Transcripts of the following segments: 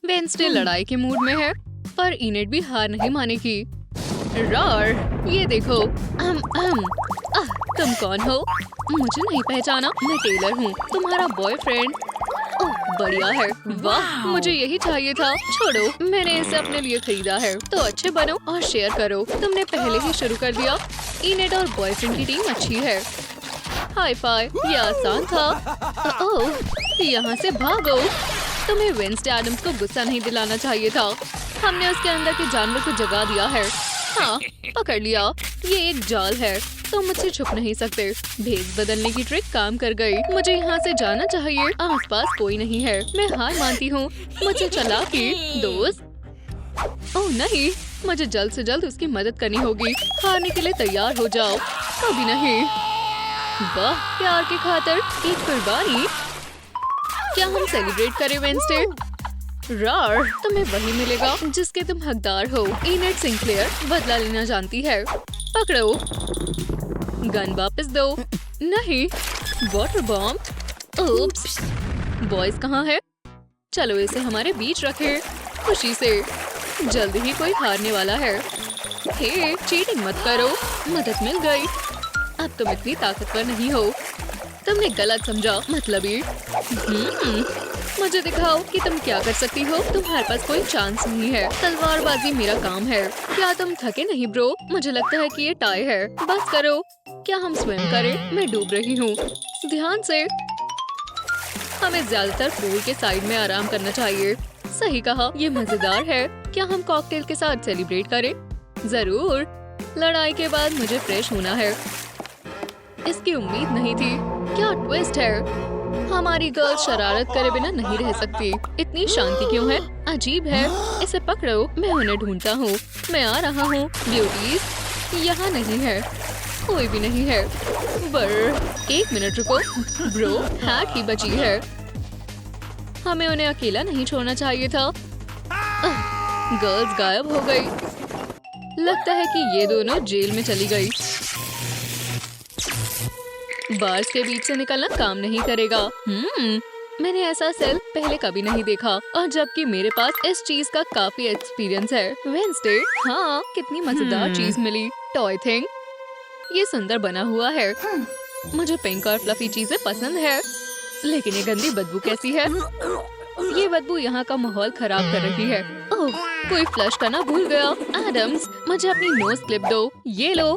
Wednesday लड़ाई के mood में है, पर इनेट भी हार नहीं मानेगी। रॉर, ये देखो। तुम कौन हो? मुझे नहीं पहचाना? मैं टेलर हूँ, तुम्हारा बॉयफ्रेंड। ओह बढ़िया है, वाह मुझे यही चाहिए था। छोड़ो, मैंने इसे अपने लिए खरीदा है, तो अच्छे बनो और शेयर करो। तुमने पहले ही शुरू कर दिया। इनेट और बॉयफ्रेंड की टीम अच्छी है। हाई फाई, ये आसान था। ओह यहाँ से भागो। तुम्हें वेंसडे एडम्स को गुस्सा नहीं दिलाना चाहिए था। हमने उसके अंदर के जानवर को जगा दिया है। हाँ पकड़ लिया। ये एक जाल है, तो मुझसे छुप नहीं सकते। भेस बदलने की ट्रिक काम कर गई। मुझे यहाँ से जाना चाहिए। आसपास कोई नहीं है। मैं हार मानती हूँ। मुझे चालाकी दोस्त। ओह नहीं, मुझे जल्द से जल्द उसकी मदद करनी होगी। हारने के लिए तैयार हो जाओ। कभी नहीं। वाह, प्यार की खातिर एक कुर्बानी। क्या हम सेलिब्रेट करें वेंसडे? रॉर, तुम्हें वही मिलेगा जिसके तुम हकदार हो। इनेट सिंक्लेयर बदला लेना जानती है। पकड़ो। गन वापस दो। नहीं, वाटर बॉम्ब। ओप्स, बॉयज कहाँ है? चलो इसे हमारे बीच रखें। खुशी से। जल्द ही कोई हारने वाला है। हे, चीटिंग मत करो। मदद मिल गई। अब तुम इतनी ताकतवर नहीं हो। तुमने गलत समझा। मतलब ये मुझे दिखाओ कि तुम क्या कर सकती हो। तुम्हारे पास कोई चांस नहीं है। तलवारबाजी मेरा काम है। क्या तुम थके नहीं ब्रो? मुझे लगता है कि ये टाई है। बस करो। क्या हम स्विम करें? मैं डूब रही हूँ। ध्यान से। हमें ज्यादातर पूल के साइड में आराम करना चाहिए। सही कहा, ये मजेदार है। क्या हम कॉकटेल के साथ सेलिब्रेट करें? जरूर। लड़ाई के बाद मुझे फ्रेश होना है। इसकी उम्मीद नहीं थी। क्या ट्विस्ट है। हमारी गर्ल शरारत करे बिना नहीं रह सकती। इतनी शांति क्यों है? अजीब है। इसे पकड़ो, मैं उन्हें ढूंढता हूँ। मैं आ रहा हूँ। ब्यूटीज यहाँ नहीं है। कोई भी नहीं है। बर एक मिनट रुको। ब्रो, हैट ही बची है। हमें उन्हें अकेला नहीं छोड़ना चाहिए था। गर्ल्स गायब हो गई। लगता है कि ये दोनों जेल में चली गई। बार्स के बीच से निकलना काम नहीं करेगा। मैंने ऐसा सेल पहले कभी नहीं देखा, और जबकि मेरे पास इस चीज का काफी एक्सपीरियंस है। वेंसडे, हाँ कितनी मजेदार चीज मिली। Toy thing. ये सुंदर बना हुआ है। मुझे पिंक और फ्लफी चीजें पसंद है। लेकिन ये गंदी बदबू कैसी है? ये बदबू यहाँ का माहौल खराब कर रही है। ओह, कोई फ्लश करना भूल गया। एडम्स, मुझे अपनी नोज क्लिप दो। ये लो।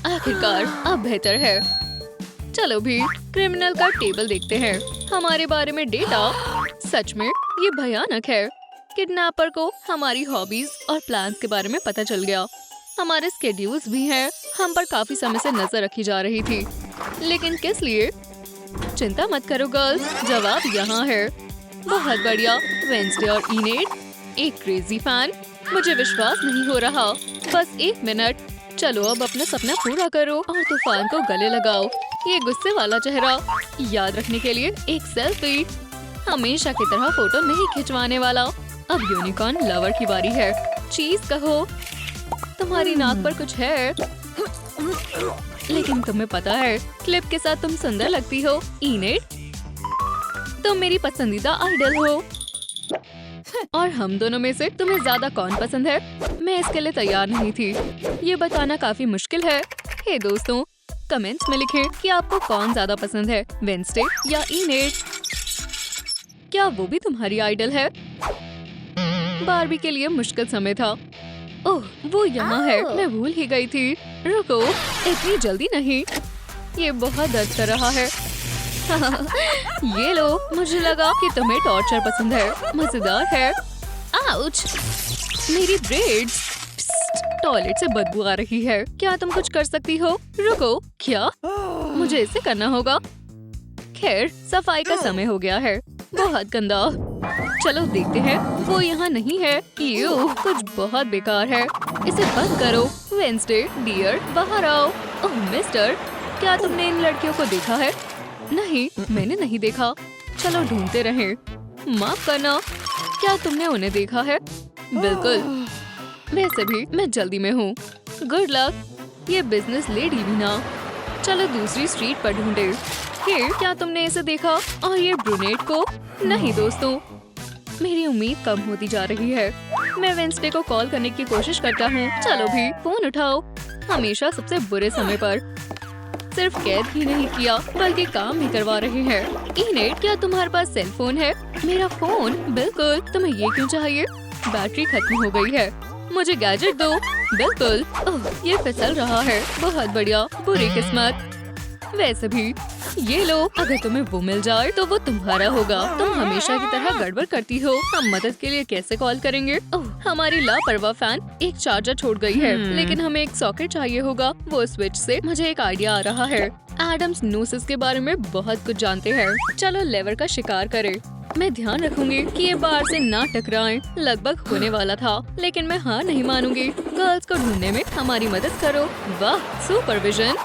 आखिरकार अब बेहतर है। चलो भी क्रिमिनल का टेबल देखते हैं। हमारे बारे में डेटा। सच में ये भयानक है। किडनैपर को हमारी हॉबीज और प्लान्स के बारे में पता चल गया। हमारे स्केड्यूल्स भी हैं। हम पर काफी समय से नजर रखी जा रही थी। लेकिन किस लिए? चिंता मत करो गर्ल्स, जवाब यहाँ है। बहुत बढ़िया। वेंसडे और इनेट एक क्रेजी फैन। मुझे विश्वास नहीं हो रहा। बस एक मिनट। चलो अब अपना सपना पूरा करो और तूफान को गले लगाओ। ये गुस्से वाला चेहरा याद रखने के लिए एक सेल्फी। हमेशा की तरह फोटो नहीं खिंचवाने वाला। अब यूनिकॉर्न लवर की बारी है। चीज कहो। तुम्हारी नाक पर कुछ है, लेकिन तुम्हें पता है क्लिप के साथ तुम सुंदर लगती हो। इनेट, तुम मेरी पसंदीदा आइडल हो। और हम दोनों में से तुम्हें ज्यादा कौन पसंद है? मैं इसके लिए तैयार नहीं थी। ये बताना काफी मुश्किल है। हे दोस्तों, कमेंट्स में लिखें कि आपको कौन ज्यादा पसंद है, वेंसडे या इनेट। क्या वो भी तुम्हारी आइडल है? बारबी के लिए मुश्किल समय था। ओह, वो यहाँ है। मैं भूल ही गई थी। रुको, इतनी जल्दी नहीं। ये बहुत दर्द कर रहा है। ये लो। मुझे लगा कि तुम्हें टॉर्चर पसंद है। मजेदार है। आउच, मेरी ब्रेड्स। टॉयलेट से बदबू आ रही है। क्या तुम कुछ कर सकती हो? रुको, क्या? मुझे इसे करना होगा। खैर, सफाई का समय हो गया है। बहुत गंदा। चलो देखते हैं। वो यहाँ नहीं है। यू, कुछ बहुत बेकार है। इसे बंद करो। वेंसडे डियर, बाहर आओ। ओह मिस्टर, क्या तुमने इन लड़कियों को देखा है? नहीं, मैंने नहीं देखा। चलो ढूंढते रहें। माफ करना, क्या तुमने उन्हें देखा है? बिल्कुल। वैसे भी मैं जल्दी में हूँ। Good luck. ये बिजनेस लेडी भी ना। चलो दूसरी स्ट्रीट पर ढूंढे। क्या तुमने इसे देखा? और ये ब्रूनेट को? नहीं दोस्तों, मेरी उम्मीद कम होती जा रही है। मैं वेंसडे को कॉल करने की कोशिश करता हूँ। चलो भी फोन उठाओ। हमेशा सबसे बुरे समय पर। सिर्फ कैद ही नहीं किया बल्कि काम भी करवा रहे हैं। इनेट, क्या तुम्हारे पास सेल फोन है? मेरा फोन? बिल्कुल। तुम्हें ये क्यों चाहिए? बैटरी खत्म हो गई है। मुझे गैजेट दो। बिल्कुल। ओह, ये फिसल रहा है। बहुत बढ़िया। बुरी किस्मत। वैसे भी ये लो, अगर तुम्हें वो मिल जाए तो वो तुम्हारा होगा। तुम हमेशा की तरह गड़बड़ करती हो। हम मदद के लिए कैसे कॉल करेंगे? ओह, हमारी लापरवाह फैन एक चार्जर छोड़ गई है, लेकिन हमें एक सॉकेट चाहिए होगा। वो स्विच से मुझे एक आइडिया आ रहा है। एडम्स नोसिस के बारे में बहुत कुछ जानते हैं। चलो लेवर का शिकार करें। मैं ध्यान रखूंगी कि ये बाहर से ना टकराएं। लगभग होने वाला था, लेकिन मैं हार नहीं मानूंगी। गर्ल्स को ढूंढने में हमारी मदद करो। वाह, सुपरविजन।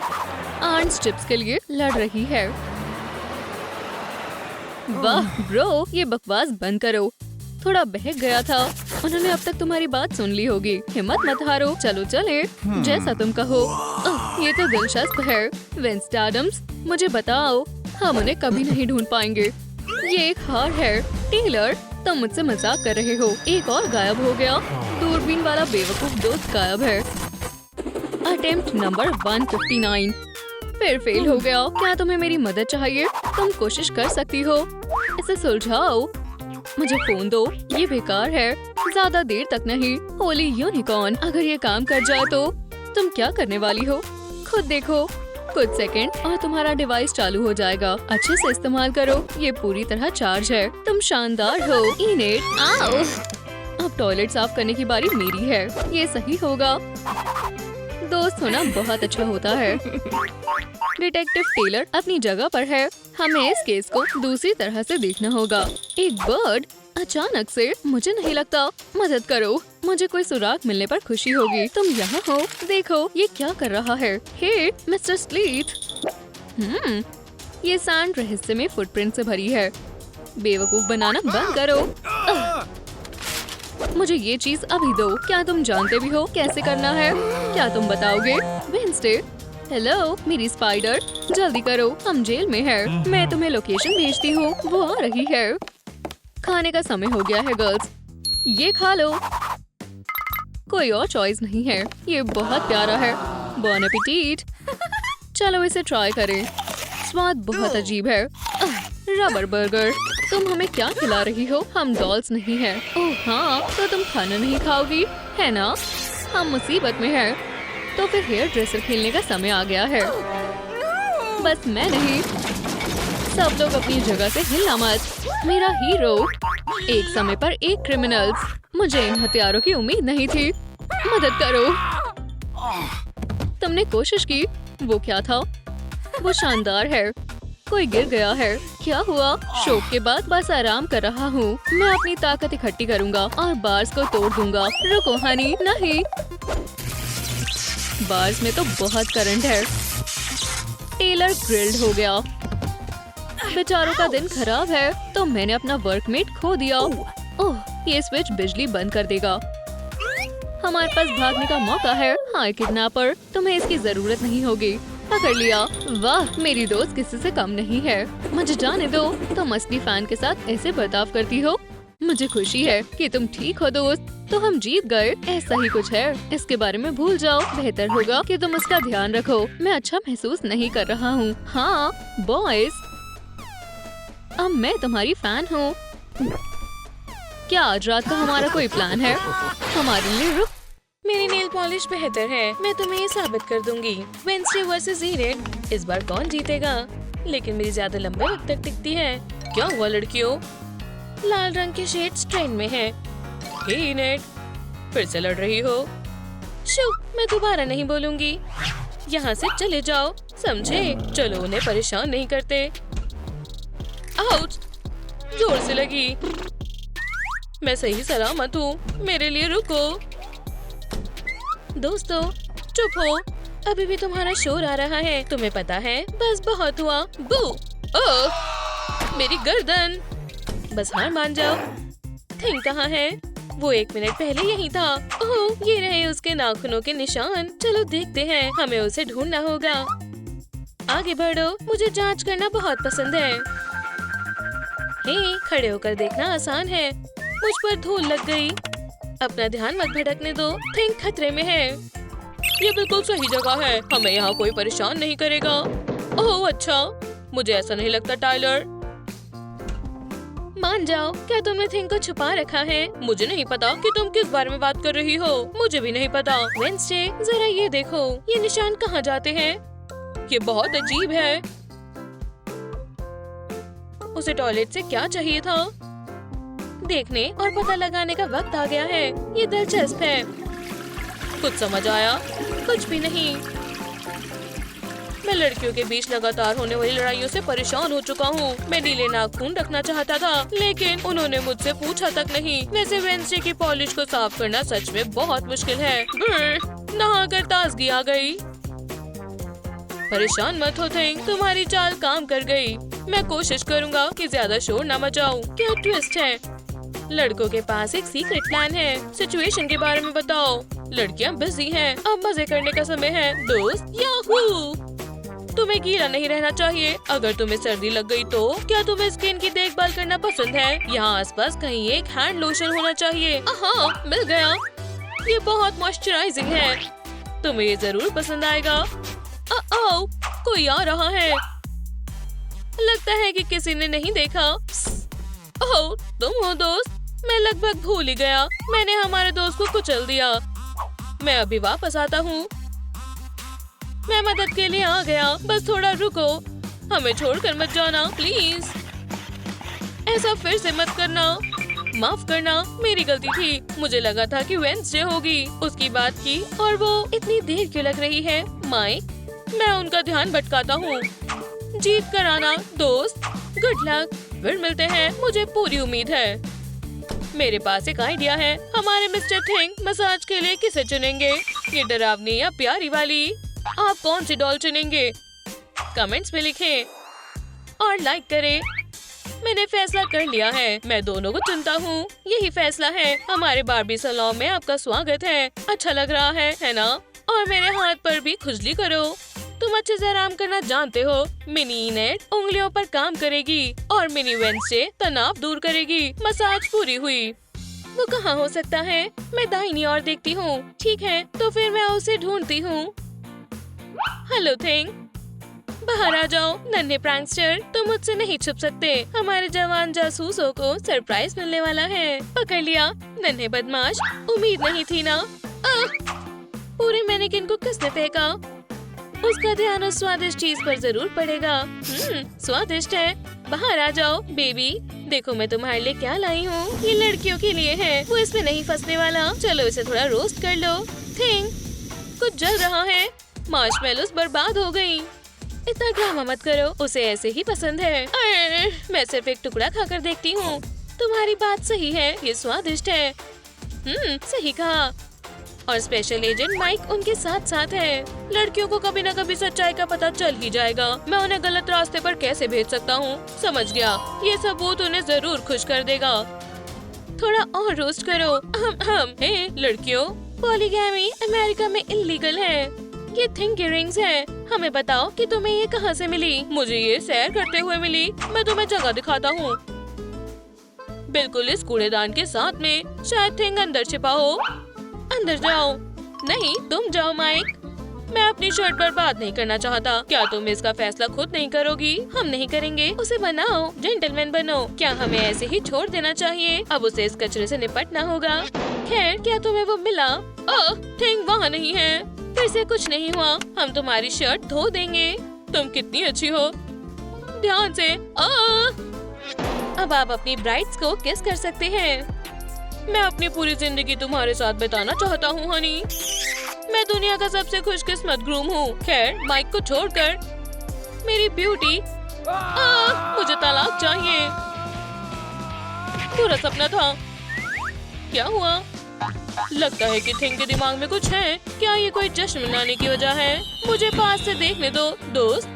आंट चिप्स के लिए लड़ रही है। वाह ब्रो, ये बकवास बंद करो। थोड़ा बहक गया था। उन्होंने अब तक तुम्हारी बात सुन ली होगी। हिम्मत मत हारो। चलो चले, जैसा तुम कहो। ओह, ये तो दिलचस्प है। वेंसडे एडम्स, मुझे बताओ, हम उन्हें कभी नहीं ढूंढ पाएंगे। ये एक हार है। टेलर, तुम मुझसे मजाक कर रहे हो। एक और गायब हो गया। दूरबीन वाला बेवकूफ दोस्त गायब है। अटेम्प्ट नंबर 159 फिर फेल हो गया। क्या तुम्हें मेरी मदद चाहिए? तुम कोशिश कर सकती हो। इसे सुलझाओ। मुझे फोन दो। ये बेकार है। ज्यादा देर तक नहीं। होली यूनिकॉर्न, अगर ये काम कर जाए तो तुम क्या करने वाली हो? खुद देखो। कुछ सेकंड और तुम्हारा डिवाइस चालू हो जाएगा। अच्छे से इस्तेमाल करो। ये पूरी तरह चार्ज है। तुम शानदार हो। इनेट, आओ। अब टॉयलेट साफ करने की बारी मेरी है। ये सही होगा। दोस्त होना बहुत अच्छा होता है। डिटेक्टिव टेलर अपनी जगह पर है। हमें इस केस को दूसरी तरह से देखना होगा। एक बर्ड अचानक से, मुझे नहीं लगता। मदद करो। मुझे कोई सुराग मिलने पर खुशी होगी। तुम यहाँ हो। देखो ये क्या कर रहा है। हे मिस्टर स्लीथ। ये सैंड रहस्यमय फुटप्रिंट से भरी है। बेवकूफ बनाना बंद करो। मुझे ये चीज अभी दो। क्या तुम जानते भी हो कैसे करना है? क्या तुम बताओगे? वेंसडे, हेलो मेरी स्पाइडर, जल्दी करो, हम जेल में हैं। मैं तुम्हें लोकेशन भेजती हूँ। वो आ रही है। खाने का समय हो गया है गर्ल्स। ये खा लो। कोई और चॉइस नहीं है। ये बहुत प्यारा है। बॉन एपेटीट। चलो इसे ट्राई करें। स्वाद बहुत अजीब है। Rubber burger. तुम हमें क्या खिला रही हो? हम डॉल्स नहीं हैं। ओह हाँ, तो तुम खाना नहीं खाओगी, है ना? हम मुसीबत में हैं। तो फिर हेयर ड्रेसर खेलने का समय आ गया है। बस मैं नहीं। सब लोग अपनी जगह से हिलना मत। मेरा हीरो। एक समय पर एक क्रिमिनल्स। मुझे इन हथियारों की उम्मीद नहीं थी। मदद करो। तुमने कोशिश की। वो क्या था? वो शानदार है। कोई गिर गया है। क्या हुआ? शोक के बाद बस आराम कर रहा हूँ। मैं अपनी ताकत इकट्ठी करूँगा और बार्स को तोड़ दूंगा। रुको हनी, नहीं। बार्स में तो बहुत करंट है। टेलर ग्रिल्ड हो गया। बेचारों का दिन खराब है, तो मैंने अपना वर्कमेट खो दिया। ओह, ये स्विच बिजली बंद कर देगा। हमारे पास भागने का मौका है। हाय किडनैपर, तुम्हें इसकी जरूरत नहीं होगी। पकड़ लिया। वाह, मेरी दोस्त किसी से कम नहीं है। मुझे जाने दो। तुम असली फैन के साथ ऐसे बर्ताव करती हो। मुझे खुशी है कि तुम ठीक हो दोस्त। तो हम जीत गए। ऐसा ही कुछ है। इसके बारे में भूल जाओ। बेहतर होगा कि तुम इसका ध्यान रखो। मैं अच्छा महसूस नहीं कर रहा हूँ। हाँ बॉयज, अब मैं तुम्हारी फैन हूँ। क्या आज रात का हमारा कोई प्लान है? हमारे लिए रुक। मेरी नेल पॉलिश बेहतर है। मैं तुम्हें ये साबित कर दूंगी। Wednesday versus इनेट। इस बार कौन जीतेगा? लेकिन मेरी ज्यादा लंबे वक्त तक टिकती है। क्या हुआ लड़कियों? लाल रंग के शेड्स ट्रेंड में है। हे इनेट, फिर से लड़ रही हो? शू, मैं दोबारा नहीं बोलूंगी। यहाँ से चले जाओ, समझे? चलो, उन्हें परेशान नहीं करते। आउच! जोर से लगी। मैं सही सलामत हूँ। मेरे लिए रुको। दोस्तों चुप हो। अभी भी तुम्हारा शोर आ रहा है। तुम्हें पता है, बस बहुत हुआ। बू! ओह, मेरी गर्दन। बस हार मान जाओ। थिंग कहाँ है? वो 1 मिनट पहले यहीं था। ओह, ये रहे उसके नाखूनों के निशान। चलो देखते हैं। हमें उसे ढूंढना होगा। आगे बढ़ो। मुझे जांच करना बहुत पसंद है। हे, खड़े होकर देखना आसान है। मुझ पर धूल लग गई। अपना ध्यान मत भटकने दो, थिंक खतरे में है। ये बिल्कुल सही जगह है, हमें यहाँ कोई परेशान नहीं करेगा। ओह अच्छा, मुझे ऐसा नहीं लगता टाइलर। मान जाओ, क्या तुमने थिंक को छुपा रखा है? मुझे नहीं पता कि तुम किस बारे में बात कर रही हो। मुझे भी नहीं पता। वेंसडे, जरा ये देखो, ये निशान कहाँ जाते हैं? ये बहुत अजीब है। उसे टॉयलेट से क्या चाहिए था? देखने और पता लगाने का वक्त आ गया है। ये दिलचस्प है। कुछ समझ आया? कुछ भी नहीं। मैं लड़कियों के बीच लगातार होने वाली लड़ाइयों से परेशान हो चुका हूँ। मैं नीले नाखून रखना चाहता था, लेकिन उन्होंने मुझसे पूछा तक नहीं। वैसे वेंसडे की पॉलिश को साफ करना सच में बहुत मुश्किल है। नहाकर ताजगी आ गई। परेशान मत हो थिंक, तुम्हारी चाल काम कर गई। मैं कोशिश करूँगा कि ज्यादा शोर न मचाऊं। क्या ट्विस्ट है? लड़कों के पास एक सीक्रेट प्लान है। सिचुएशन के बारे में बताओ। लड़कियाँ बिजी हैं, अब मजे करने का समय है। दोस्त, याहू! तुम्हें गीला नहीं रहना चाहिए। अगर तुम्हें सर्दी लग गई तो क्या तुम्हें स्किन की देखभाल करना पसंद है? यहाँ आसपास कहीं एक हैंड लोशन होना चाहिए। हाँ, मिल गया। ये बहुत मॉइस्चराइजिंग है, तुम्हें ये जरूर पसंद आएगा। ओह, कोई आ रहा है। लगता है कि किसी ने नहीं देखा। ओह, तुम हो दोस्त? मैं लगभग भूल ही गया। मैंने हमारे दोस्त को कुचल दिया। मैं अभी वापस आता हूँ। मैं मदद के लिए आ गया। बस थोड़ा रुको, हमें छोड़कर मत जाना प्लीज। ऐसा फिर से मत करना। माफ करना, मेरी गलती थी। मुझे लगा था कि वेंसडे होगी। उसकी बात की और वो इतनी देर क्यों लग रही है? माइक, मैं उनका ध्यान भटकाता हूँ। जीत कर आना दोस्त। गुड लक, फिर मिलते हैं। मुझे पूरी उम्मीद है। मेरे पास एक आइडिया है। हमारे मिस्टर थिंक मसाज के लिए किसे चुनेंगे? ये डरावनी या प्यारी वाली? आप कौन सी डॉल चुनेंगे? कमेंट्स में लिखें और लाइक करें। मैंने फैसला कर लिया है, मैं दोनों को चुनता हूँ। यही फैसला है। हमारे बार्बी सैलून में आपका स्वागत है। अच्छा लग रहा है ना? और मेरे हाथ पर भी खुजली करो। तुम अच्छे से आराम करना जानते हो। मिनी नेट उंगलियों पर काम करेगी और मिनी वेंसडे तनाव दूर करेगी। मसाज पूरी हुई। वो कहाँ हो सकता है? मैं दाहिनी ओर देखती हूँ। ठीक है, तो फिर मैं उसे ढूंढती हूँ। हेलो थिंग, बाहर आ जाओ। नन्हे प्रैंकस्टर, तुम मुझसे नहीं छुप सकते। हमारे जवान जासूसों को सरप्राइज मिलने वाला है। पकड़ लिया नन्हे बदमाश। उम्मीद नहीं थी ना? पूरे मैनेकिन को किसने फेंका? उसका ध्यान उस स्वादिष्ट चीज पर जरूर पड़ेगा। स्वादिष्ट है। बाहर आ जाओ बेबी। देखो मैं तुम्हारे लिए क्या लाई हूँ। ये लड़कियों के लिए है, वो इसमें नहीं फंसने वाला। चलो इसे थोड़ा रोस्ट कर लो। थिंग, कुछ जल रहा है। मार्शमेलोस बर्बाद हो गई। इतना ड्रामा मत करो, उसे ऐसे ही पसंद है। मैं सिर्फ एक टुकड़ा खाकर देखती हूँ। तुम्हारी बात सही है, ये स्वादिष्ट है। सही कहा। और स्पेशल एजेंट माइक उनके साथ साथ है। लड़कियों को कभी न कभी सच्चाई का पता चल ही जाएगा। मैं उन्हें गलत रास्ते पर कैसे भेज सकता हूँ? समझ गया, ये सबूत उन्हें जरूर खुश कर देगा। थोड़ा और रोस्ट करो। हे लड़कियों, पॉलीगैमी अमेरिका में इल्लीगल है। ये थिंक इयररिंग्स है। हमें बताओ कि तुम्हें ये कहाँ से मिली? मुझे ये सैर करते हुए मिली। मैं तुम्हें जगह दिखाता हूँ। बिल्कुल इस कूड़ेदान के साथ में। शायद थिंक अंदर छिपा हो। अंदर जाओ। नहीं, तुम जाओ माइक। मैं अपनी शर्ट बर्बाद नहीं करना चाहता। क्या तुम इसका फैसला खुद नहीं करोगी? हम नहीं करेंगे। उसे बनाओ, जेंटलमैन बनो। क्या हमें ऐसे ही छोड़ देना चाहिए? अब उसे इस कचरे से निपटना होगा। खैर, क्या तुम्हें वो मिला? थिंक वहाँ नहीं है। फिर से कुछ नहीं हुआ। हम तुम्हारी शर्ट धो देंगे। तुम कितनी अच्छी हो। ध्यान से। अब आप अपनी ब्राइड्स को किस कर सकते हैं। मैं अपनी पूरी जिंदगी तुम्हारे साथ बिताना चाहता हूँ हनी। मैं दुनिया का सबसे खुशकिस्मत ग्रूम हूँ। खैर, माइक को छोड़कर मेरी ब्यूटी। मुझे तलाक चाहिए। पूरा सपना था। क्या हुआ? लगता है कि थिंक के दिमाग में कुछ है। क्या ये कोई जश्न मनाने की वजह है? मुझे पास से देखने दो दोस्त।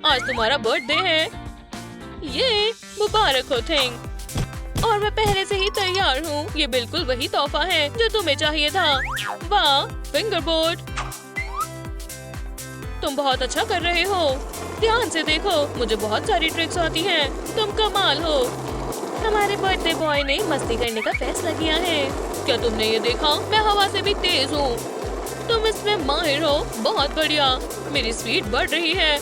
आज तुम्हारा बर्थडे है। ये मुबारक हो थिंक। और मैं पहले से ही तैयार हूँ। ये बिल्कुल वही तोहफा है जो तुम्हें चाहिए था। वाह, फिंगर बोर्ड। तुम बहुत अच्छा कर रहे हो। ध्यान से देखो, मुझे बहुत सारी ट्रिक्स आती हैं। तुम कमाल हो। हमारे बर्थडे बॉय ने मस्ती करने का फैसला किया है। क्या तुमने ये देखा? मैं हवा से भी तेज हूँ। तुम इसमें माहिर हो। बहुत बढ़िया। मेरी स्पीड बढ़ रही है।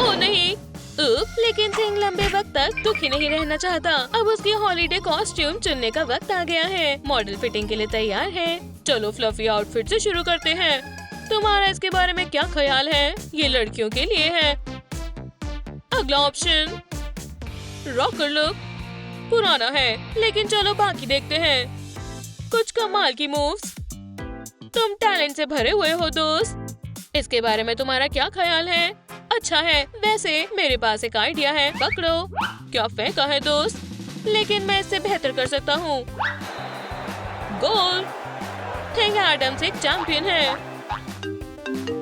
ओह नहीं। लेकिन थिंग लंबे वक्त तक दुखी नहीं रहना चाहता। अब उसकी हॉलीडे कॉस्ट्यूम चुनने का वक्त आ गया है। मॉडल फिटिंग के लिए तैयार है। चलो फ्लफी आउटफिट से शुरू करते हैं। तुम्हारा इसके बारे में क्या ख्याल है? ये लड़कियों के लिए है। अगला ऑप्शन रॉकर लुक पुराना है, लेकिन चलो बाकी देखते हैं। कुछ कमाल की मूव्स। तुम टैलेंट से भरे हुए हो दोस्त। इसके बारे में तुम्हारा क्या ख्याल है? अच्छा है। वैसे मेरे पास एक आइडिया है। पकड़ो। क्या फेंका है दोस्त? लेकिन मैं इससे बेहतर कर सकता हूँ। गोल। थिंग एडम्स एक चैंपियन है।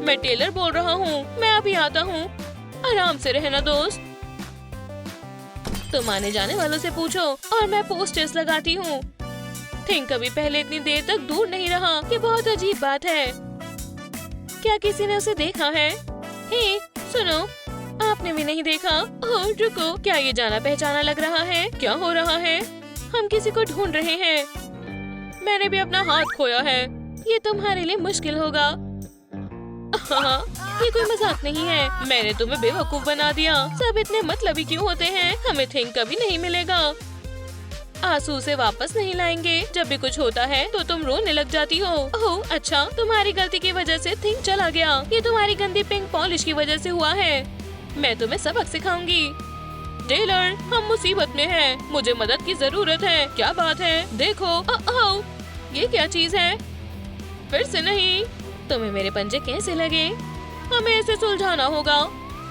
मैं टेलर बोल रहा हूँ। मैं अभी आता हूँ। आराम से रहना दोस्त। तुम आने जाने वालों से पूछो और मैं पोस्टर्स लगाती हूँ। थिंक कभी पहले इतनी देर तक दूर नहीं रहा। ये बहुत अजीब बात है। क्या किसी ने उसे देखा है? हे, सुनो, आपने भी नहीं देखा? ओह रुको, क्या ये जाना पहचाना लग रहा है? क्या हो रहा है? हम किसी को ढूंढ रहे हैं। मैंने भी अपना हाथ खोया है। ये तुम्हारे लिए मुश्किल होगा। हाँ, ये कोई मजाक नहीं है। मैंने तुम्हें बेवकूफ बना दिया। सब इतने मतलबी क्यों होते हैं? हमें थिंक कभी नहीं मिलेगा। आंसू से वापस नहीं लाएंगे। जब भी कुछ होता है तो तुम रोने लग जाती हो। ओह अच्छा, तुम्हारी गलती की वजह से थिंक चला गया। ये तुम्हारी गंदी पिंक पॉलिश की वजह से हुआ है। मैं तुम्हें सबक सिखाऊंगी। टेलर, हम मुसीबत में हैं। मुझे मदद की जरूरत है। क्या बात है? देखो। ओह, ये क्या चीज है? फिर से नहीं। तुम्हें मेरे पंजे कैसे लगे? हमें इसे सुलझाना होगा।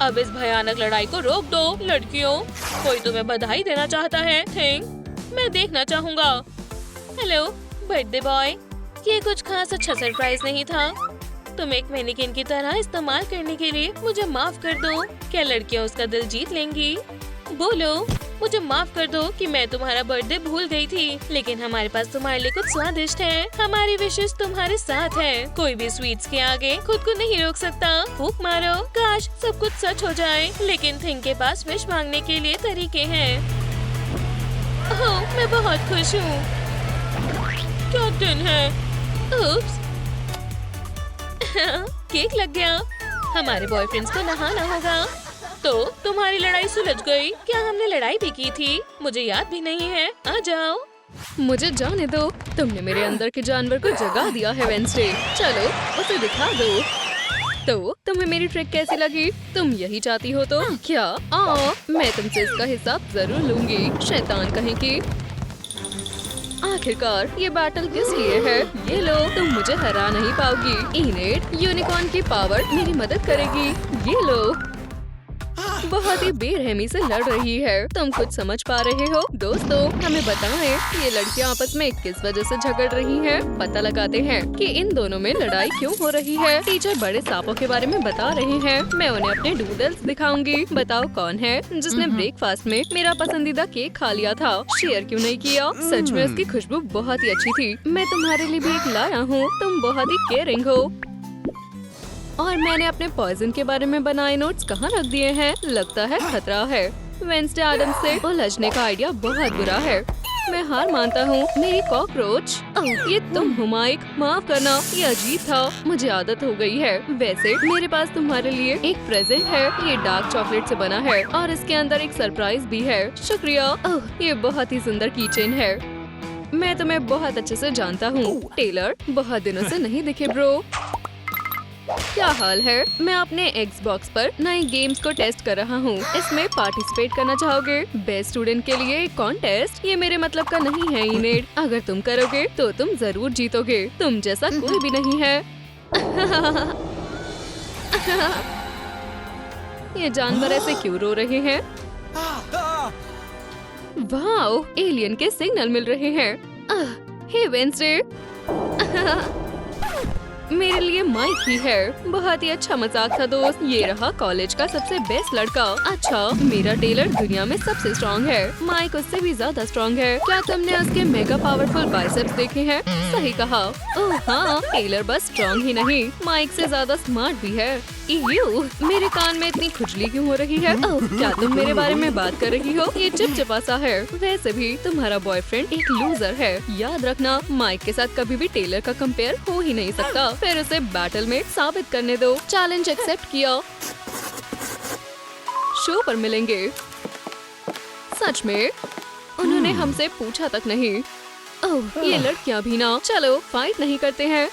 अब इस भयानक लड़ाई को रोक दो। लड़कियों, कोई तुम्हें बधाई देना चाहता है? थिंक, मैं देखना चाहूँगा। Hello birthday boy. ये कुछ खास अच्छा सरप्राइज नहीं था। तुम एक मैनिकिन की तरह इस्तेमाल करने के लिए मुझे माफ कर दो। क्या लड़कियाँ उसका दिल जीत लेंगी? बोलो। मुझे माफ कर दो कि मैं तुम्हारा बर्थडे भूल गई थी, लेकिन हमारे पास तुम्हारे लिए कुछ स्वादिष्ट है। हमारी विशेष तुम्हारे साथ है। कोई भी स्वीट्स के आगे खुद को नहीं रोक सकता। फूंक मारो। काश सब कुछ सच हो जाए, लेकिन थिंक के पास विश मांगने के लिए तरीके हैं। ओह, मैं बहुत खुश हूँ। क्या दिन है? उप्स। केक लग गया। हमारे बॉयफ्रेंड्स को नहाना होगा। तो तुम्हारी लड़ाई सुलझ गई? क्या हमने लड़ाई भी की थी? मुझे याद भी नहीं है। आ जाओ। मुझे जाने दो। तुमने मेरे अंदर के जानवर को जगा दिया है वेंसडे। चलो उसे दिखा दो। तो तुम्हें मेरी ट्रिक कैसी लगी? तुम यही चाहती हो तो? क्या? मैं तुमसे इसका हिसाब जरूर लूंगी। शैतान कहीं की। आखिरकार ये बैटल किस लिए है? ये लो, तुम मुझे हरा नहीं पाओगी। इनेट यूनिकॉर्न की पावर मेरी मदद करेगी। ये लो। बहुत ही बेरहमी से लड़ रही है। तुम कुछ समझ पा रहे हो? दोस्तों, हमें बताएं ये लड़कियां आपस में किस वजह से झगड़ रही हैं। पता लगाते हैं कि इन दोनों में लड़ाई क्यों हो रही है। टीचर बड़े सांपों के बारे में बता रहे हैं। मैं उन्हें अपने डूडल्स दिखाऊंगी। बताओ कौन है जिसने ब्रेकफास्ट में मेरा पसंदीदा केक खा लिया था? शेयर क्यों नहीं किया? सच में उसकी खुशबू बहुत ही अच्छी थी। मैं तुम्हारे लिए भी एक लाया हूँ। तुम बहुत ही केयरिंग हो। और मैंने अपने पॉइजन के बारे में बनाए नोट्स कहाँ रख दिए हैं? लगता है खतरा है। वेंसडे एडम्स से उलझने का आइडिया बहुत बुरा है। मैं हार मानता हूँ। मेरी कॉकरोच। ये तुम हो माइक। माफ करना, ये अजीब था। मुझे आदत हो गई है। वैसे मेरे पास तुम्हारे लिए एक प्रेजेंट है। ये डार्क चॉकलेट से बना है और इसके अंदर एक सरप्राइज भी है। शुक्रिया। ये बहुत ही सुंदर कीचेन है। मैं तुम्हें बहुत अच्छे से जानता हूँ। टेलर, बहुत दिनों से नहीं दिखे ब्रो। क्या हाल है? मैं अपने Xbox पर नए गेम्स को टेस्ट कर रहा हूँ। इसमें पार्टिसिपेट करना चाहोगे? बेस्ट स्टूडेंट के लिए एक कॉन्टेस्ट। ये मेरे मतलब का नहीं है इनेड। अगर तुम करोगे तो तुम जरूर जीतोगे। तुम जैसा कोई भी नहीं है। ये जानवर ऐसे क्यों रो रहे हैं? वाओ, एलियन के सिग्नल मिल रहे हैं। हे वेंसडे। मेरे लिए माइक ही है। बहुत ही अच्छा मजाक था दोस्त। ये रहा कॉलेज का सबसे बेस्ट लड़का। अच्छा, मेरा टेलर दुनिया में सबसे स्ट्रॉन्ग है। माइक उससे भी ज्यादा स्ट्रॉन्ग है। क्या तुमने उसके मेगा पावरफुल बाइसेप्स देखे हैं? सही कहा। ओह हाँ, टेलर बस स्ट्रॉन्ग ही नहीं, माइक से ज्यादा स्मार्ट भी है। यू, मेरे कान में इतनी खुजली क्यों हो रही है? ओह, क्या तुम मेरे बारे में बात कर रही हो? ये चिपचिपा सा है। वैसे भी तुम्हारा बॉयफ्रेंड एक लूजर है। याद रखना, माइक के साथ कभी भी टेलर का कंपेयर हो ही नहीं सकता। फिर उसे बैटल में साबित करने दो। चैलेंज एक्सेप्ट किया। शो पर मिलेंगे। सच में उन्होंने हमसे पूछा तक नहीं। ओह, ये लड़कियां भी ना। चलो फाइट नहीं करते हैं।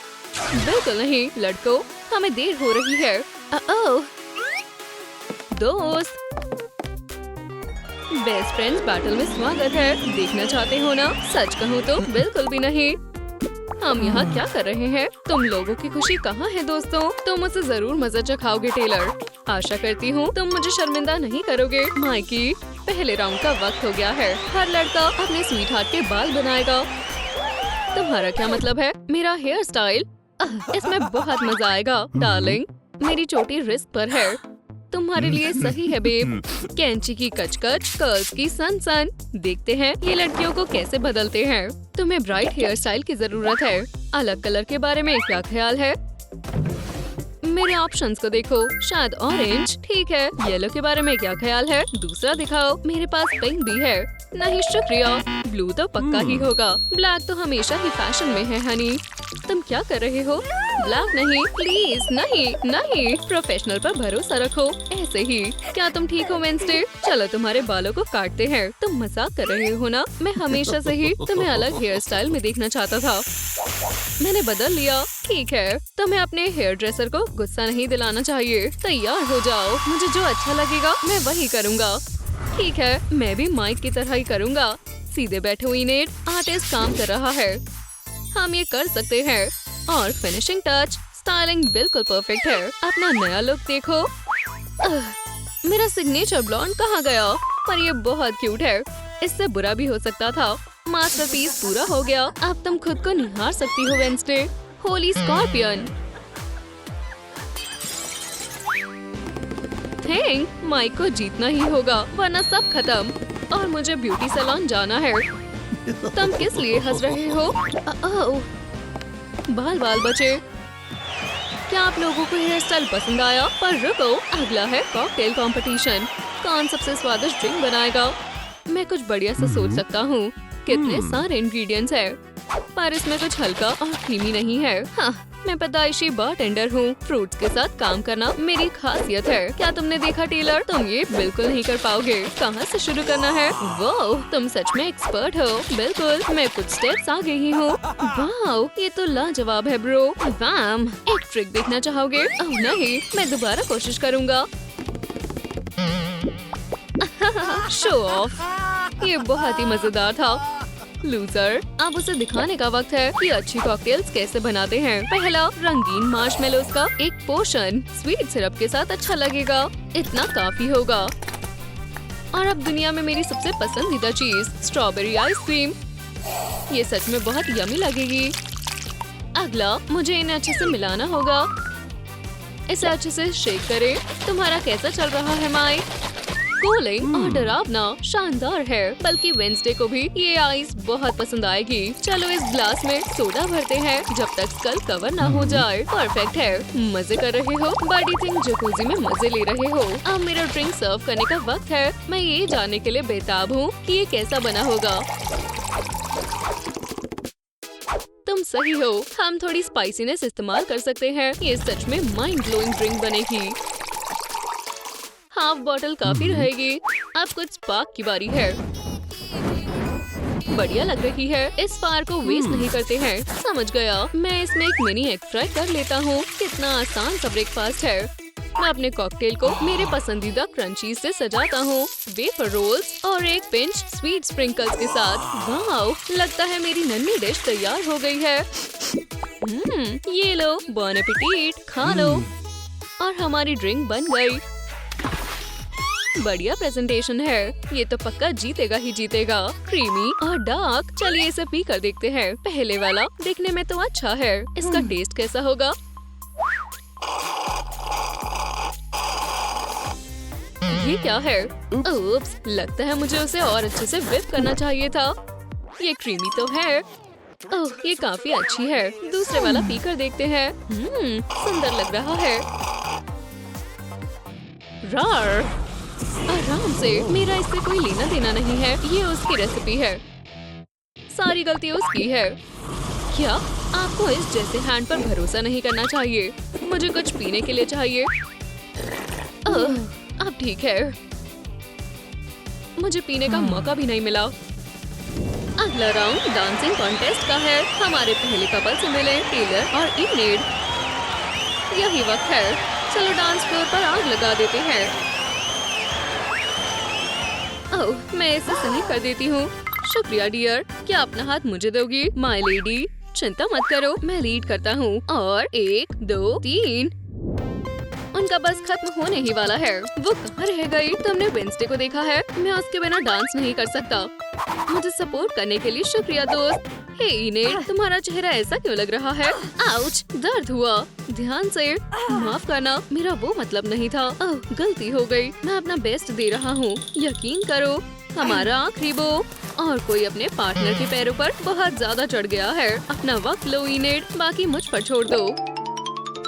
बिल्कुल नहीं लड़कों, हमें देर हो रही है। ओह दोस्त, बेस्ट फ्रेंड्स बैटल में स्वागत है। देखना चाहते हो ना? सच कहूँ तो बिल्कुल भी नहीं। हम यहाँ क्या कर रहे हैं? तुम लोगों की खुशी कहाँ है दोस्तों? तुम मुझसे जरूर मजा चखाओगे टेलर। आशा करती हूँ तुम मुझे शर्मिंदा नहीं करोगे। माइकी, पहले राउंड का वक्त हो गया है। हर लड़का अपने स्वीट हार्ट के बाल बनाएगा। तुम्हारा क्या मतलब है? मेरा हेयर स्टाइल? इसमें बहुत मजा आएगा डार्लिंग। मेरी चोटी रिस्क पर है। तुम्हारे लिए सही है बेब। कैंची की कचकच, कर्ल्स की सन। देखते हैं ये लड़कियों को कैसे बदलते हैं। तुम्हें ब्राइट हेयर स्टाइल की जरूरत है। अलग कलर के बारे में क्या ख्याल है? मेरे ऑप्शंस को देखो। शायद ऑरेंज ठीक है। येलो के बारे में क्या ख्याल है? दूसरा दिखाओ। मेरे पास पिंक भी है। नहीं शुक्रिया, ब्लू तो पक्का ही होगा। ब्लैक तो हमेशा ही फैशन में है हनी। तुम क्या कर रहे हो? ब्लैक नहीं, प्लीज नहीं। प्रोफेशनल पर भरोसा रखो। ऐसे ही। क्या तुम ठीक हो वेंसडे? चलो तुम्हारे बालों को काटते हैं। तुम मजाक कर रहे हो ना? मैं हमेशा से ही तुम्हें अलग हेयर स्टाइल में देखना चाहता था। मैंने बदल लिया। ठीक है, तुम्हें अपने हेयर ड्रेसर को गुस्सा नहीं दिलाना चाहिए। तैयार हो जाओ। मुझे जो अच्छा लगेगा मैं वही करूँगा। ठीक है, मैं भी माइक की तरह ही करूँगा। सीधे बैठो इनेट। आर्टिस्ट काम कर रहा है। हम ये कर सकते हैं। और फिनिशिंग टच, स्टाइलिंग बिल्कुल परफेक्ट है। अपना नया लुक देखो। मेरा सिग्नेचर ब्लॉन्ड कहाँ गया? पर ये बहुत क्यूट है। इससे बुरा भी हो सकता था। मास्टरपीस पूरा हो गया। अब तुम खुद को निहार सकती हो Wednesday. Holy scorpion. Hank, Mike को जीतना ही होगा वरना सब खत्म। और मुझे ब्यूटी सैलून जाना है। तुम किस लिए हंस रहे हो? बाल बचे। क्या आप लोगों को हेयर स्टाइल पसंद आया? पर रुको, अगला है कॉकटेल कंपटीशन। कौन सबसे स्वादिष्ट ड्रिंक बनाएगा? मैं कुछ बढ़िया सा सोच सकता हूँ। कितने सारे इंग्रेडिएंट्स हैं, पर इसमें कुछ हल्का और क्रीमी नहीं है। हाँ, मैं पैदाइशी बारटेंडर हूँ। फ्रूट्स के साथ काम करना मेरी खासियत है। क्या तुमने देखा टेलर? तुम ये बिल्कुल नहीं कर पाओगे। कहाँ से शुरू करना है? वो तुम सच में एक्सपर्ट हो। बिल्कुल, मैं कुछ स्टेप्स आगे ही हूँ। वाओ, ये तो लाजवाब है ब्रो। वाम, एक ट्रिक देखना चाहोगे? ओह नहीं, मैं दोबारा कोशिश करूँगा। Show off. ये बहुत ही मजेदार था। लूजर, अब उसे दिखाने का वक्त है कि अच्छी कॉकटेल्स कैसे बनाते हैं। पहला, रंगीन मार्शमेलोस का एक पोर्शन स्वीट सिरप के साथ अच्छा लगेगा। इतना काफी होगा। और अब दुनिया में मेरी सबसे पसंदीदा चीज, स्ट्रॉबेरी आइसक्रीम। ये सच में बहुत यमी लगेगी। अगला, मुझे इन्हें अच्छे से मिलाना होगा। इसे अच्छे से शेक करें। तुम्हारा कैसा चल रहा है माइक? कूलिंग और डरावना शानदार है। बल्कि वेंसडे को भी ये आइस बहुत पसंद आएगी। चलो इस ग्लास में सोडा भरते हैं जब तक स्कल कवर ना हो जाए। परफेक्ट है। मजे कर रहे हो? बड़ी थिंग जकूजी में मजे ले रहे हो। अब मेरा ड्रिंक सर्व करने का वक्त है। मैं ये जानने के लिए बेताब हूँ कि ये कैसा बना होगा। तुम सही हो। हम थोड़ी स्पाइसीनेस इस्तेमाल कर सकते हैं। ये सच में माइंड ब्लोइंग ड्रिंक बनेगी। हाफ बॉटल काफी रहेगी। अब कुछ स्पार्क की बारी है। बढ़िया लग रही है। इस फायर को वेस्ट नहीं करते हैं। समझ गया। मैं इसमें एक मिनी एग फ्राई कर लेता हूँ। कितना आसान सा ब्रेकफास्ट है। मैं अपने कॉकटेल को मेरे पसंदीदा क्रंचीज से सजाता हूँ। वेफर रोल्स और एक पिंच स्वीट स्प्रिंकल्स के साथ। वाओ, लगता है मेरी नन्ही डिश तैयार हो गई है। ये लो, बॉन एपेटीट, खा लो। और हमारी ड्रिंक बन गई। बढ़िया प्रेजेंटेशन है। ये तो पक्का जीतेगा ही जीतेगा। क्रीमी और डार्क। चलिए इसे पी कर देखते हैं। पहले वाला देखने में तो अच्छा है। इसका टेस्ट कैसा होगा? ये क्या है? ओप्स, लगता है मुझे उसे और अच्छे से व्हिप करना चाहिए था। ये क्रीमी तो है। ओह, ये काफी अच्छी है। दूसरे वाला पी कर देखते हैं। सुंदर लग रहा है। रार। आराम से, मेरा इससे कोई लेना देना नहीं है। ये उसकी रेसिपी है, सारी गलती उसकी है। क्या आपको इस जैसे हैंड पर भरोसा नहीं करना चाहिए? मुझे कुछ पीने के लिए चाहिए। अब ठीक है, मुझे पीने का मौका भी नहीं मिला। अगला राउंड डांसिंग कॉन्टेस्ट का है। हमारे पहले कपल से मिले टेलर और इनेड। यही वक्त है, चलो डांस फ्लोर पर आग लगा देते हैं। ओह, मैं इसे सही कर देती हूँ। शुक्रिया डियर। क्या अपना हाथ मुझे दोगी माय लेडी? चिंता मत करो, मैं लीड करता हूँ। और 1 2 3। उनका बस खत्म होने ही वाला है। वो कहाँ रह गई? तुमने वेंसडे को देखा है? मैं उसके बिना डांस नहीं कर सकता। मुझे सपोर्ट करने के लिए शुक्रिया दोस्त। हे इनेड, तुम्हारा चेहरा ऐसा क्यों लग रहा है? आउच, दर्द हुआ। ध्यान से, माफ करना, मेरा वो मतलब नहीं था। ओह, गलती हो गई। मैं अपना बेस्ट दे रहा हूँ, यकीन करो। हमारा आखिरी बो। और कोई अपने पार्टनर के पैरों पर बहुत ज्यादा चढ़ गया है। अपना वक्त लो इनेड, बाकी मुझ पर छोड़ दो।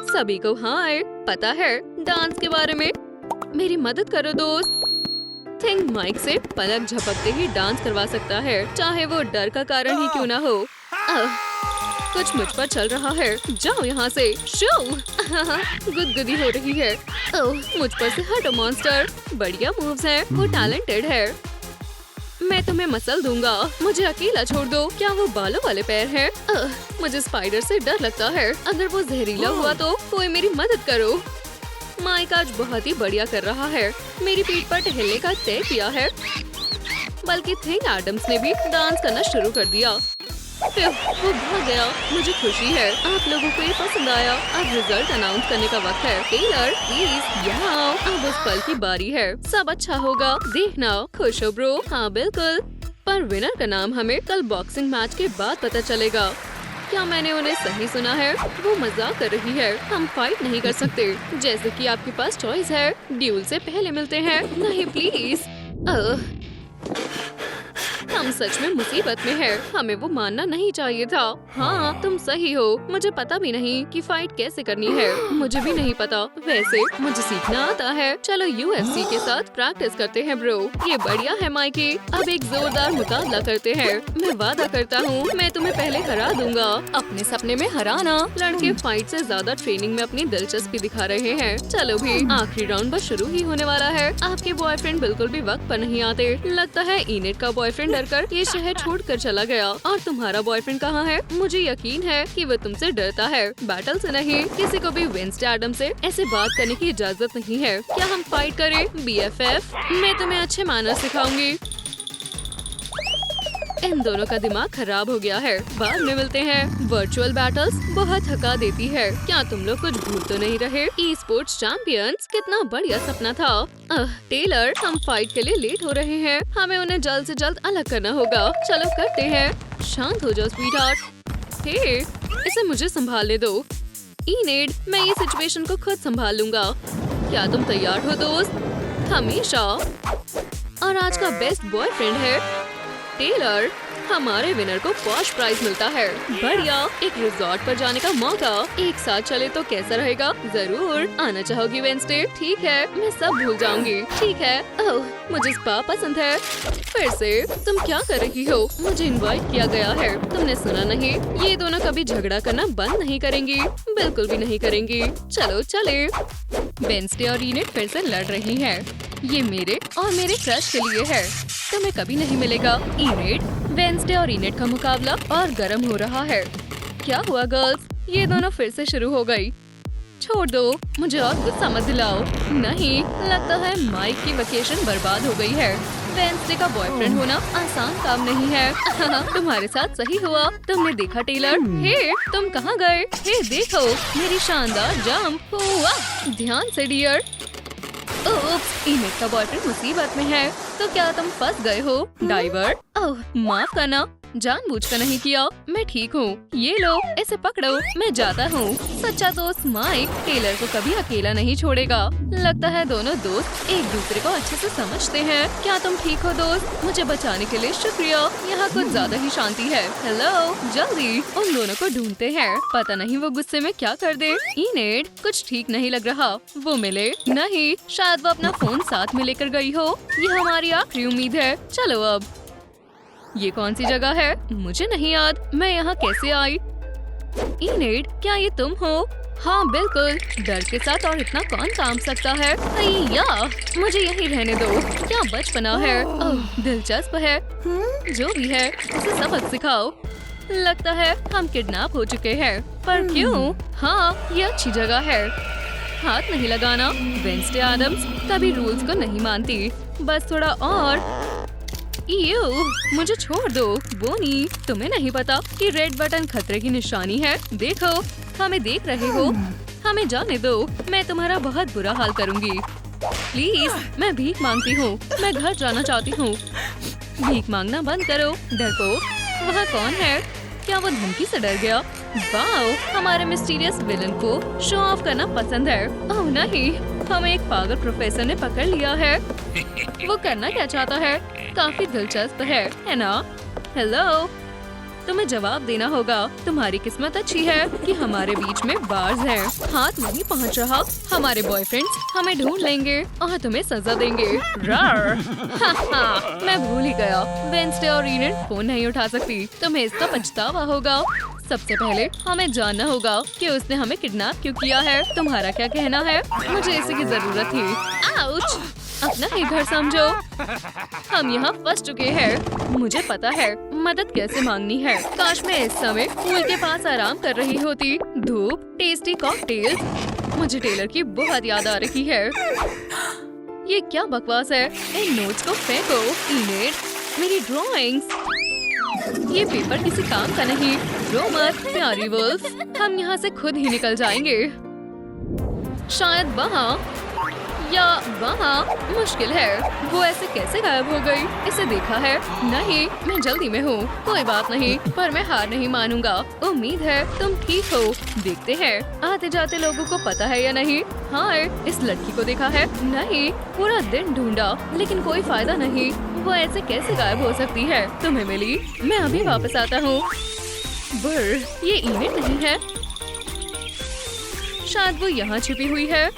सभी को हाय, पता है डांस के बारे में। मेरी मदद करो दोस्त। थिंक माइक से पलक झपकते ही डांस करवा सकता है, चाहे वो डर का कारण ही क्यों ना हो। कुछ मुझ पर चल रहा है, जाओ यहाँ से। शो गुदगुदी हो रही है। ओह, मुझ पर से हटो मॉन्स्टर। बढ़िया मूव्स हैं, वो टैलेंटेड है। मैं तुम्हें मसल दूंगा, मुझे अकेला छोड़ दो। क्या वो बालों वाले पैर हैं? मुझे स्पाइडर से डर लगता है। अगर वो जहरीला हुआ तो कोई मेरी मदद करो। माइक आज बहुत ही बढ़िया कर रहा है। मेरी पीठ पर टहलने का तय किया है। बल्कि थिंग एडम्स ने भी डांस करना शुरू कर दिया। वो भाग गया। मुझे खुशी है आप लोगों को ये पसंद आया। अब रिजल्ट अनाउंस करने का वक्त है। टेलर प्लीज यहाँ आओ। अब उस पल की बारी है। सब अच्छा होगा, देखना। खुश हो ब्रो? हाँ बिल्कुल। पर विनर का नाम हमें कल बॉक्सिंग मैच के बाद पता चलेगा। क्या मैंने उन्हें सही सुना है? वो मजाक कर रही है। हम फाइट नहीं कर सकते। जैसे कि आपके पास चॉइस है, ड्यूल से पहले मिलते हैं। नहीं प्लीज। हम सच में मुसीबत में हैं। हमें वो मानना नहीं चाहिए था। हाँ तुम सही हो। मुझे पता भी नहीं कि फाइट कैसे करनी है। मुझे भी नहीं पता। वैसे मुझे सीखना आता है। चलो यूएफसी के साथ प्रैक्टिस करते हैं ब्रो। ये बढ़िया है माइकी। अब एक जोरदार मुकाबला करते हैं। मैं वादा करता हूँ मैं तुम्हें पहले हरा दूंगा। अपने सपने में हराना। लड़के फाइट से ज्यादा ट्रेनिंग में अपनी दिलचस्पी दिखा रहे हैं। चलो भी, आखिरी राउंड बस शुरू ही होने वाला है। आपके बॉयफ्रेंड बिल्कुल भी वक्त पर नहीं आते। लगता है इनेड का बॉयफ्रेंड डरकर ये शहर छोड़कर चला गया। और तुम्हारा बॉयफ्रेंड कहाँ है? मुझे यकीन है कि वो तुमसे डरता है, बैटल से नहीं। किसी को भी वेंसडे एडम से ऐसे बात करने की इजाजत नहीं है। क्या हम फाइट करें BFF? मैं तुम्हें अच्छे मैनर्स सिखाऊंगी। इन दोनों का दिमाग खराब हो गया है। बाद में मिलते हैं। वर्चुअल बैटल्स बहुत थका देती है। क्या तुम लोग कुछ भूल तो नहीं रहे? ई स्पोर्ट्स चैंपियंस कितना बढ़िया सपना था। टेलर, हम फाइट के लिए लेट हो रहे हैं। हमें उन्हें जल्द से जल्द अलग करना होगा। चलो करते हैं। शांत हो जाओ स्वीटहार्ट। हे, इसे मुझे संभालने दो। इनेड, मैं ये सिचुएशन को खुद संभाल लूंगा। क्या तुम तैयार हो दोस्त? हमेशा। और आज का बेस्ट बॉयफ्रेंड है टेलर। हमारे विनर को पॉश प्राइज मिलता है। बढ़िया, एक रिजॉर्ट पर जाने का मौका। एक साथ चले तो कैसा रहेगा? जरूर। आना चाहोगी वेंसडे? ठीक है, मैं सब भूल जाऊंगी। ठीक है। ओह, मुझे स्पा पसंद है। फिर से तुम क्या कर रही हो? मुझे इनवाइट किया गया है। तुमने सुना नहीं? ये दोनों कभी झगड़ा करना बंद नहीं करेंगी। बिल्कुल भी नहीं करेंगी। चलो चले। वेंसडे और इनेड फिर से लड़ रही है। ये मेरे और मेरे क्रश के लिए है। तुम्हें कभी नहीं मिलेगा इनेड। वेंसडे और इनेड का मुकाबला और गर्म हो रहा है। क्या हुआ गर्ल्स? ये दोनों फिर से शुरू हो गई। छोड़ दो, मुझे और गुस्सा मत दिलाओ। नहीं, लगता है माइक की वेकेशन बर्बाद हो गई है। वेंसडे का बॉयफ्रेंड होना आसान काम नहीं है। तुम्हारे साथ सही हुआ। तुमने देखा टेलर? हे, तुम कहाँ गए? हे देखो, मेरी शानदार जंप। वाह, ध्यान से डियर। ओह, इनेड का बॉयफ्रेंड मुसीबत में है। तो क्या तुम फंस गए हो? डाइवर? ओह, माफ करना, जानबूझकर नहीं किया, मैं ठीक हूँ। ये लो, इसे पकड़ो, मैं जाता हूँ। सच्चा दोस्त माइक टेलर को कभी अकेला नहीं छोड़ेगा। लगता है दोनों दोस्त एक दूसरे को अच्छे से समझते हैं। क्या तुम ठीक हो दोस्त? मुझे बचाने के लिए शुक्रिया। यहाँ कुछ ज्यादा ही शांति है। हेलो, जल्दी उन दोनों को ढूंढते हैं। पता नहीं वो गुस्से में क्या कर दे। इनेड, कुछ ठीक नहीं लग रहा। वो मिले नहीं, शायद वो अपना फोन साथ में लेकर गई हो। ये हमारी आखिरी उम्मीद है। चलो अब। ये कौन सी जगह है? मुझे नहीं याद मैं यहाँ कैसे आई। इनेड, क्या ये तुम हो? हाँ बिल्कुल, डर के साथ और इतना कौन काम सकता है। या मुझे यहीं रहने दो। क्या बचपना है। ओह, दिलचस्प है। जो भी है उसे सबक सिखाओ। लगता है हम किडनैप हो चुके हैं, पर क्यों? हाँ, ये अच्छी जगह है। हाथ नहीं लगाना। वेंसडे एडम्स कभी रूल्स को नहीं मानती। बस थोड़ा और। मुझे छोड़ दो। बोनी, तुम्हें नहीं पता कि रेड बटन खतरे की निशानी है? देखो, हमें देख रहे हो। हमें जाने दो, मैं तुम्हारा बहुत बुरा हाल करूंगी। प्लीज, मैं भीख मांगती हूँ। मैं घर जाना चाहती हूँ। भीख मांगना बंद करो, डरपोक। वहाँ कौन है? क्या वो धमकी से डर गया? वाओ, हमारे मिस्टीरियस विलन को शो ऑफ करना पसंद है। ओह नहीं, हमें एक पागल प्रोफेसर ने पकड़ लिया है। वो करना क्या चाहता है? काफी दिलचस्प है ना? हेलो, तुम्हें जवाब देना होगा। तुम्हारी किस्मत अच्छी है कि हमारे बीच में बार्स है। हाथ नहीं पहुंच रहा। हमारे बॉयफ्रेंड्स हमें ढूंढ लेंगे और तुम्हें सजा देंगे। रार। मैं भूल ही गया, वेंसडे और इनेड फोन नहीं उठा सकती। तुम्हें इसका पछतावा होगा। सबसे पहले हमें जानना होगा कि उसने हमें किडनैप क्यों किया है। तुम्हारा क्या कहना है? मुझे इसी की जरूरत थी। आउच! अपना ही घर समझो। हम यहाँ फंस चुके हैं। मुझे पता है मदद कैसे मांगनी है। काश मैं इस समय पूल के पास आराम कर रही होती। धूप, टेस्टी कॉकटेल्स। मुझे टेलर की बहुत याद आ रही है। ये क्या बकवास है? इन नोट्स को फेंको। इनेड, मेरी ड्राइंग्स। ये पेपर किसी काम का नहीं। रो मत प्यारी वुल्फ, हम यहाँ से खुद ही निकल जाएंगे। शायद वहाँ या वहाँ। मुश्किल है। वो ऐसे कैसे गायब हो गई? इसे देखा है? नहीं, मैं जल्दी में हूँ। कोई बात नहीं, पर मैं हार नहीं मानूंगा। उम्मीद है तुम ठीक हो। देखते हैं आते जाते लोगों को पता है या नहीं। हाँ, इस लड़की को देखा है? नहीं, पूरा दिन ढूंढा लेकिन कोई फायदा नहीं। वो ऐसे कैसे गायब हो सकती है? तुम्हें मिली? मैं अभी वापस आता हूँ। ये इनेड नहीं है। शायद वो यहाँ छिपी हुई है।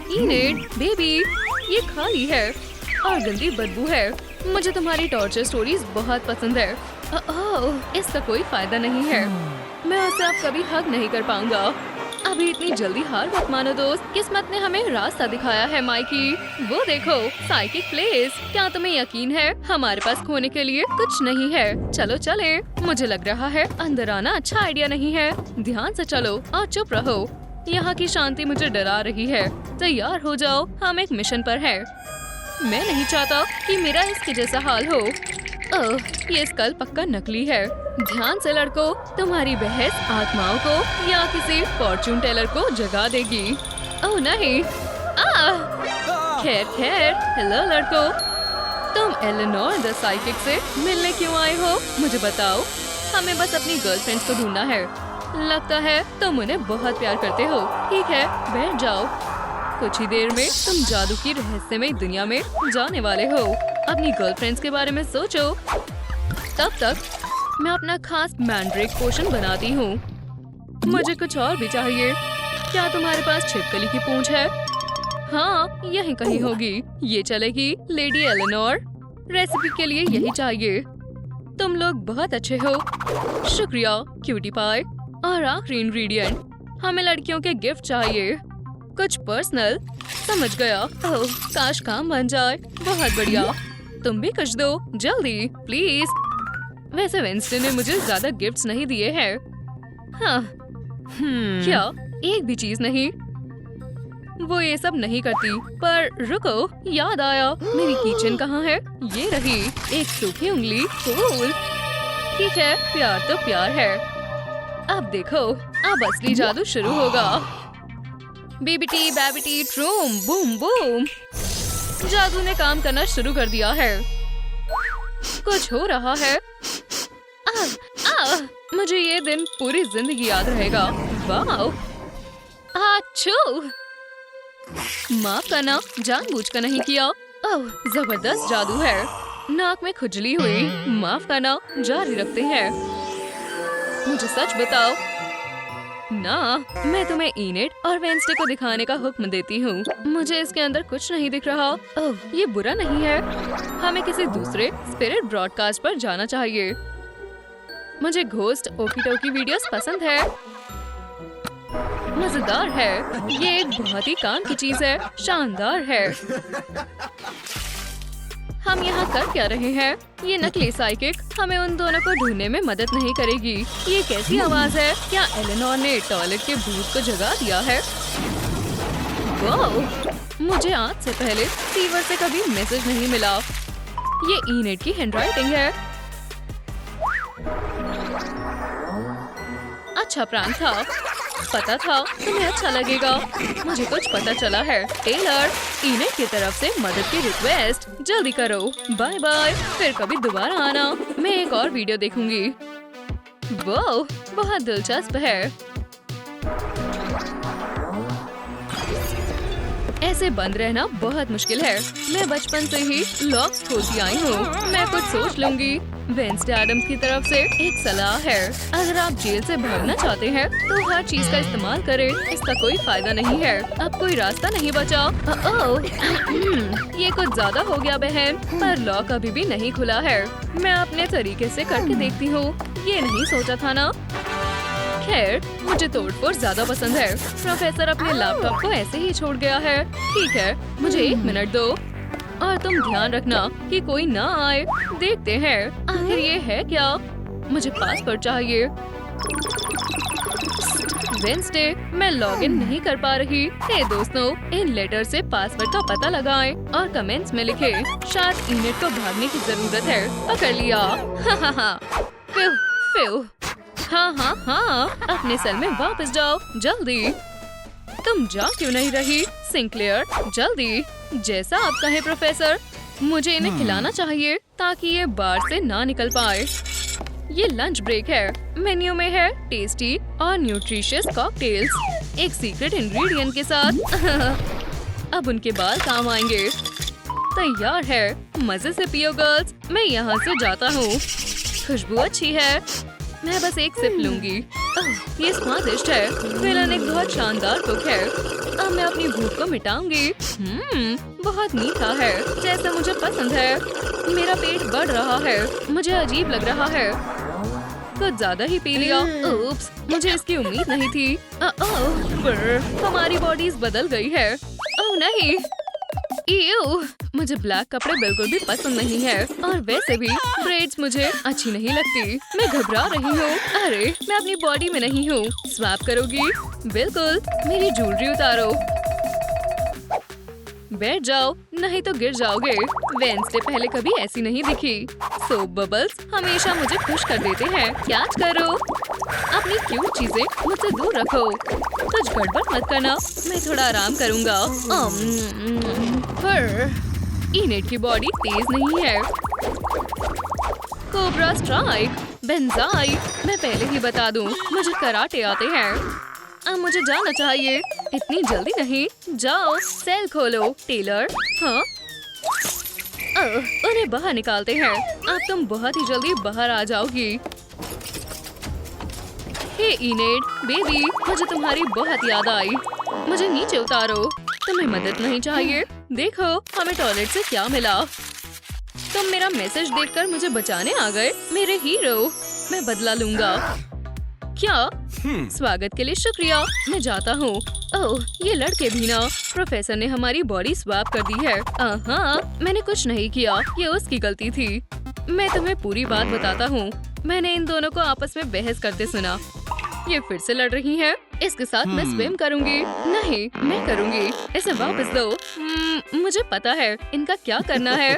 इनेड, बेबी, ये खाली है और गंदी बदबू है। मुझे तुम्हारी टॉर्चर स्टोरीज बहुत पसंद है। ओह, इसका कोई फायदा नहीं है। मैं उसे अब कभी हग नहीं कर पाऊंगा। अभी इतनी जल्दी हार मत मानो दोस्त। किस्मत ने हमें रास्ता दिखाया है माइकी। वो देखो, साइकिक प्लेस। क्या तुम्हें यकीन है हमारे पास खोने के लिए कुछ नहीं है? चलो चले। मुझे लग रहा है अंदर आना अच्छा आइडिया नहीं है। ध्यान से चलो और चुप रहो। यहाँ की शांति मुझे डरा रही है। तैयार हो जाओ, हम एक मिशन पर हैं। मैं नहीं चाहता कि मेरा इसके जैसा हाल हो। ओह, ये स्कल पक्का नकली है। ध्यान से लड़को, तुम्हारी बहस आत्माओं को या किसी फॉर्चून टेलर को जगा देगी। ओह नहीं। खैर खैर, हेलो लड़को, तुम एलेनोर द साइकिक से मिलने क्यों आए हो? मुझे बताओ। हमें बस अपनी गर्लफ्रेंड्स को ढूंढना है। लगता है तुम उन्हें बहुत प्यार करते हो। ठीक है, बैठ जाओ। कुछ ही देर में तुम जादू की रहस्यमय दुनिया में जाने वाले हो। अपनी गर्लफ्रेंड्स के बारे में सोचो। तब तक मैं अपना खास मैंड्रेक पोशन बनाती हूँ। मुझे कुछ और भी चाहिए। क्या तुम्हारे पास छिपकली की पूंछ है? हाँ, यही कहीं होगी। ये चलेगी लेडी एलेनोर। रेसिपी के लिए यही चाहिए। तुम लोग बहुत अच्छे हो। शुक्रिया क्यूटी पाई। और आखिरी इंग्रेडिएंट, हमें लड़कियों के गिफ्ट चाहिए। कुछ पर्सनल। समझ गया। ओह, काश काम बन जाए। बहुत बढ़िया। तुम भी कुछ दो जल्दी प्लीज। वैसे वेंसडे ने मुझे ज्यादा गिफ्ट्स नहीं दिए हैं। हाँ। क्या एक भी चीज नहीं? वो ये सब नहीं करती। पर रुको, याद आया, मेरी किचन कहाँ है? ये रही, एक सूखी उंगली। कूल। ठीक है, प्यार तो प्यार है। अब देखो, अब असली जादू शुरू होगा। BBT बैबिटी ट्रूम boom boom. जादू ने काम करना शुरू कर दिया है। कुछ हो रहा है। मुझे ये दिन पूरी जिंदगी याद रहेगा। वाओ, आच्छू! माफ करना, जानबूझकर नहीं किया। ओह, जबरदस्त जादू है। नाक में खुजली हुई। माफ करना, जारी रखते हैं। मुझे सच बताओ ना, मैं तुम्हें इनेट और वेंसडे को दिखाने का हुक्म देती हूँ। मुझे इसके अंदर कुछ नहीं दिख रहा। ओह, ये बुरा नहीं है। हमें किसी दूसरे स्पिरिट ब्रॉडकास्ट पर जाना चाहिए। मुझे घोस्ट ओकी टोकी वीडियोस पसंद है। मजेदार है। ये एक बहुत ही काम की चीज है। शानदार है। हम यहाँ कर क्या रहे हैं? ये नकली साइकिक हमें उन दोनों को ढूंढने में मदद नहीं करेगी। ये कैसी आवाज है? क्या एलेनोर ने टॉयलेट के भूत को जगा दिया है? वाओ! मुझे आज से पहले फीवर से कभी मैसेज नहीं मिला। ये इनेट की हैंडराइटिंग है। अच्छा प्रैंक था। पता था तुम्हें अच्छा लगेगा। मुझे कुछ पता चला है। टेलर, इनेट की तरफ से मदद की रिक्वेस्ट। जल्दी करो। Bye bye. फिर कभी दोबारा आना। मैं एक और वीडियो देखूंगी। वाह, बहुत दिलचस्प है। ऐसे बंद रहना बहुत मुश्किल है। मैं बचपन से ही लॉक्स खोलती आई हूँ। मैं कुछ सोच लूंगी। वेंसडे एडम्स की तरफ से एक सलाह है। अगर आप जेल से भागना चाहते हैं तो हर चीज का इस्तेमाल करें। इसका कोई फायदा नहीं है। अब कोई रास्ता नहीं बचा। ये कुछ ज्यादा हो गया बहन। पर लॉक अभी भी नहीं खुला है। मैं अपने तरीके से करके देखती हूँ। ये नहीं सोचा था ना। खैर, मुझे तोड़फोड़ ज्यादा पसंद है। प्रोफेसर अपने लैपटॉप को ऐसे ही छोड़ गया है। ठीक है, मुझे 1 मिनट दो। और तुम ध्यान रखना कि कोई ना आए। देखते हैं आखिर ये है क्या। मुझे पासवर्ड चाहिए। वेंसडे, मैं लॉगिन नहीं कर पा रही। हे दोस्तों, इन लेटर से पासवर्ड का पता लगाएं और कमेंट्स में लिखें। शायद इनेट को भागने की जरूरत है। पकड़ लिया। फिउ, फिउ। हाँ, अपने सेल में वापस जाओ जल्दी। तुम जा क्यों नहीं रही? सिंक्लेयर, जल्दी। जैसा आप कहें प्रोफेसर। मुझे इन्हें खिलाना चाहिए ताकि ये बार से ना निकल पाए। ये लंच ब्रेक है। मेन्यू में है टेस्टी और न्यूट्रिशियस कॉकटेल्स एक सीक्रेट इंग्रेडिएंट के साथ। अब उनके बाल काम आएंगे। तैयार है। मजे से पियो गर्ल्स। मैं यहाँ से जाता हूँ। खुशबू अच्छी है। मैं बस एक सिप लूंगी। ये स्वादिष्ट है। विलन एक बहुत शानदार कुक है। अब मैं अपनी भूख को मिटाऊंगी। बहुत मीठा है, जैसा मुझे पसंद है। मेरा पेट बढ़ रहा है। मुझे अजीब लग रहा है। कुछ ज्यादा ही पी लिया। उप्स, मुझे इसकी उम्मीद नहीं थी। हमारी बॉडीज बदल गई है। ओह नहीं, ईयू, मुझे ब्लैक कपड़े बिल्कुल भी पसंद नहीं है। और वैसे भी ब्रेड्स मुझे अच्छी नहीं लगती। मैं घबरा रही हूँ। अरे, मैं अपनी बॉडी में नहीं हूँ। स्वैप करोगी? बिल्कुल। मेरी ज्वेलरी उतारो। बैठ जाओ, नहीं तो गिर जाओगे। वेंसडे पहले कभी ऐसी नहीं दिखी। सोप बबल्स हमेशा मुझे खुश कर देते हैं। कैच करो। अपनी क्यूट चीजें मुझसे दूर रखो। कुछ गड़बड़ मत करना। मैं थोड़ा आराम करूँगा। इनेट की बॉडी तेज नहीं है। Cobra strike, banzai. मैं पहले ही बता दूं, मुझे कराटे आते हैं। अब मुझे जाना चाहिए। इतनी जल्दी नहीं। जाओ, सेल खोलो। टेलर, हाँ? उन्हें बाहर निकालते हैं। अब तुम बहुत ही जल्दी बाहर आ जाओगी। हे इनेट, बेबी, मुझे तुम्हारी बहुत याद आई। मुझे नीचे उतारो। तुम्हें मदद नहीं चाहिए? देखो, हमें टॉयलेट से क्या मिला। तुम मेरा मैसेज देखकर मुझे बचाने आ गए। मेरे हीरो। मैं बदला लूंगा। क्या? स्वागत के लिए शुक्रिया। मैं जाता हूँ। ओह, ये लड़के भी ना। प्रोफेसर ने हमारी बॉडी स्वैप कर दी है। मैंने कुछ नहीं किया। ये उसकी गलती थी। मैं तुम्हें पूरी बात बताता हूँ। मैंने इन दोनों को आपस में बहस करते सुना। ये फिर से लड़ रही हैं। इसके साथ मैं स्विम करूंगी। नहीं, मैं करूंगी। इसे वापस दो। मुझे पता है इनका क्या करना है।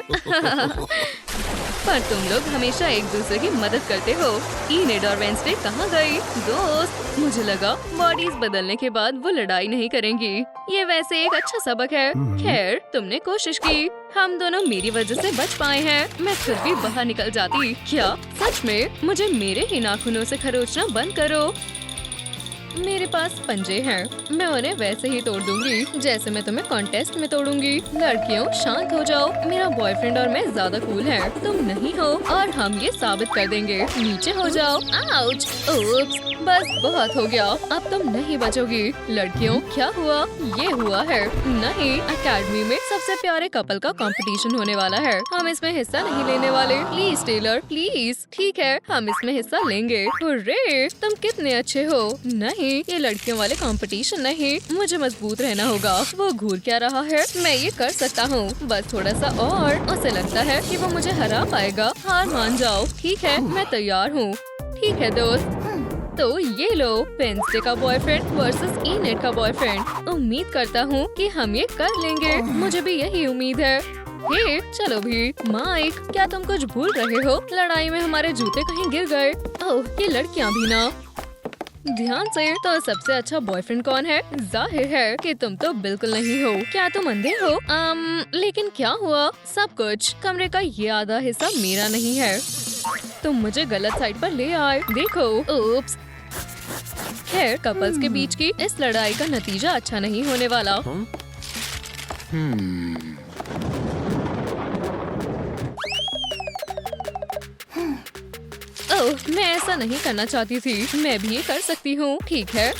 पर तुम लोग हमेशा एक दूसरे की मदद करते हो। इनेड और वेंसडे कहाँ गई? दोस्त, मुझे लगा बॉडीज बदलने के बाद वो लड़ाई नहीं करेंगी। ये वैसे एक अच्छा सबक है। खैर, तुमने कोशिश की। हम दोनों मेरी वजह से बच पाए हैं। मैं खुद भी बाहर निकल जाती। क्या सच में? मुझे मेरे ही नाखूनों से खरोचना बंद करो। मेरे पास पंजे हैं। मैं उन्हें वैसे ही तोड़ दूंगी जैसे मैं तुम्हें कॉन्टेस्ट में तोड़ूंगी। लड़कियों, शांत हो जाओ। मेरा बॉयफ्रेंड और मैं ज्यादा कूल हैं। तुम नहीं हो और हम ये साबित कर देंगे। नीचे हो जाओ। आउच! ओप्स! बस बहुत हो गया। अब तुम नहीं बचोगी। लड़कियों, क्या हुआ? ये हुआ है। नहीं, अकेडमी में सबसे प्यारे कपल का कंपटीशन होने वाला है। हम इसमें हिस्सा नहीं लेने वाले। Please Taylor, please. ठीक है, हम इसमें हिस्सा लेंगे। हुर्रे! तुम कितने अच्छे हो। नहीं, ये लड़कियों वाले कंपटीशन नहीं। मुझे मजबूत रहना होगा। वो घूर क्या रहा है? मैं ये कर सकता हूँ। बस थोड़ा सा और। उसे लगता है कि वो मुझे हरा पाएगा। हार मान जाओ। ठीक है, मैं तैयार हूँ। ठीक है दोस्त, तो ये लो, वेंसडे का बॉयफ्रेंड वर्सेस इनेड का बॉयफ्रेंड। उम्मीद करता हूँ कि हम ये कर लेंगे। मुझे भी यही उम्मीद है। हे, चलो भी। माइक, क्या तुम कुछ भूल रहे हो? लड़ाई में हमारे जूते कहीं गिर गए। ओह, ये लड़कियाँ भी ना। ध्यान से। तो सबसे अच्छा बॉयफ्रेंड कौन है? जाहिर है कि तुम तो बिल्कुल नहीं हो। क्या तुम अंधे हो? लेकिन क्या हुआ? सब कुछ। कमरे का ये आधा हिस्सा मेरा नहीं है। तुम मुझे गलत साइड पर ले आए। देखो। ओप्स! खैर, कपल्स के बीच की इस लड़ाई का नतीजा अच्छा नहीं होने वाला। ओह, मैं ऐसा नहीं करना चाहती थी। मैं भी ये कर सकती हूँ। ठीक है।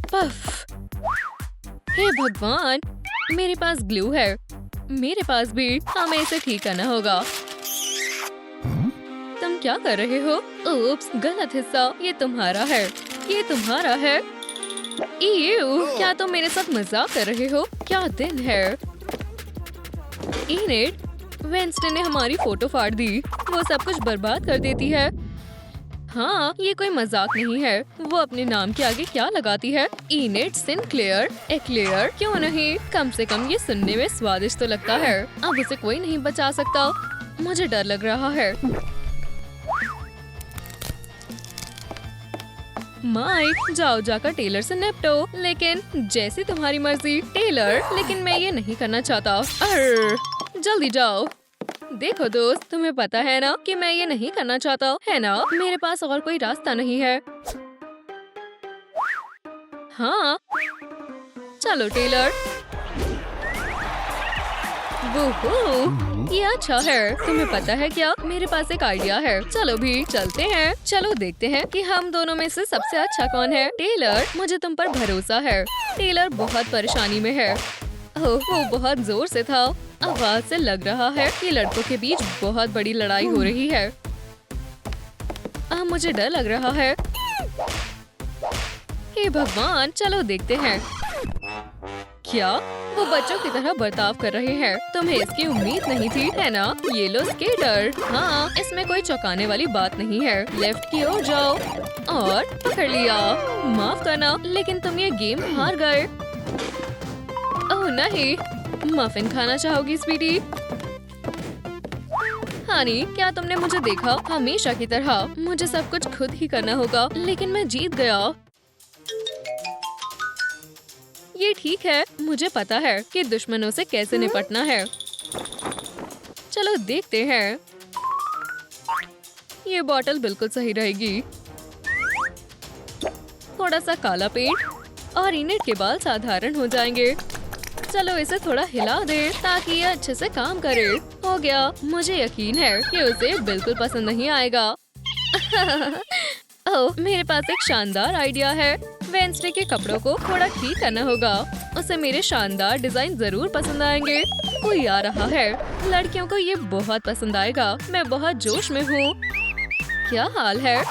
पफ! हे भगवान, मेरे पास ग्लू है। मेरे पास भी। हमें इसे ठीक करना होगा। तुम क्या कर रहे हो? ओप्स! गलत हिस्सा। ये तुम्हारा है। ये तुम्हारा है। ईयू! क्या तुम मेरे साथ मजाक कर रहे हो? क्या दिन है? इनेड, वेंसडे ने हमारी फोटो फाड़ दी। वो सब कुछ बर्बाद कर देती है। हाँ, ये कोई मजाक नहीं है। वो अपने नाम के आगे क्या लगाती है? इनेड सिनक्लेयर, एक्लेयर। क्यों नहीं? कम से कम ये सुनने में स्वादिष्ट तो लगता है। अब उसे कोई नहीं बचा सकता। मुझे डर लग रहा है। माइक, जाओ जाकर टेलर से निपटो। लेकिन जैसी तुम्हारी मर्जी। टेलर, लेकिन मैं ये नहीं करना चाहता। जल्दी जाओ। देखो दोस्त, तुम्हें पता है ना कि मैं ये नहीं करना चाहता, है ना? मेरे पास और कोई रास्ता नहीं है। हाँ, चलो टेलर। वूहू, ये अच्छा है। तुम्हें पता है क्या? मेरे पास एक आइडिया है। चलो भी चलते हैं। चलो देखते हैं कि हम दोनों में से सबसे अच्छा कौन है। टेलर, मुझे तुम पर भरोसा है। टेलर बहुत परेशानी में है। ओह, वो बहुत जोर से था। आवाज से लग रहा है कि लड़कों के बीच बहुत बड़ी लड़ाई हो रही है। मुझे डर लग रहा है। हे भगवान, चलो देखते हैं। क्या वो बच्चों की तरह बर्ताव कर रहे हैं? तुम्हें इसकी उम्मीद नहीं थी, है ना? ये लो स्केटर। हाँ, इसमें कोई चौंकाने वाली बात नहीं है। लेफ्ट की ओर जाओ और पकड़ लिया। माफ करना, लेकिन तुम ये गेम हार गए। ओह नहीं, मफिन खाना चाहोगी स्वीटी? हानी, क्या तुमने मुझे देखा? हमेशा की तरह मुझे सब कुछ खुद ही करना होगा, लेकिन मैं जीत गया। ये ठीक है, मुझे पता है कि दुश्मनों से कैसे निपटना है। चलो देखते हैं। ये बोतल बिल्कुल सही रहेगी। थोड़ा सा काला पेंट और इनेड के बाल साधारण हो जाएंगे। चलो इसे थोड़ा हिला दे ताकि ये अच्छे से काम करे। हो गया। मुझे यकीन है कि उसे बिल्कुल पसंद नहीं आएगा। ओह, मेरे पास एक शानदार आइडिया है। वेंसडे के कपड़ों को थोड़ा ठीक करना होगा। उसे मेरे शानदार डिजाइन जरूर पसंद आएंगे। कोई आ रहा है। लड़कियों को ये बहुत पसंद आएगा। मैं बहुत जोश में हूँ। क्या हाल है?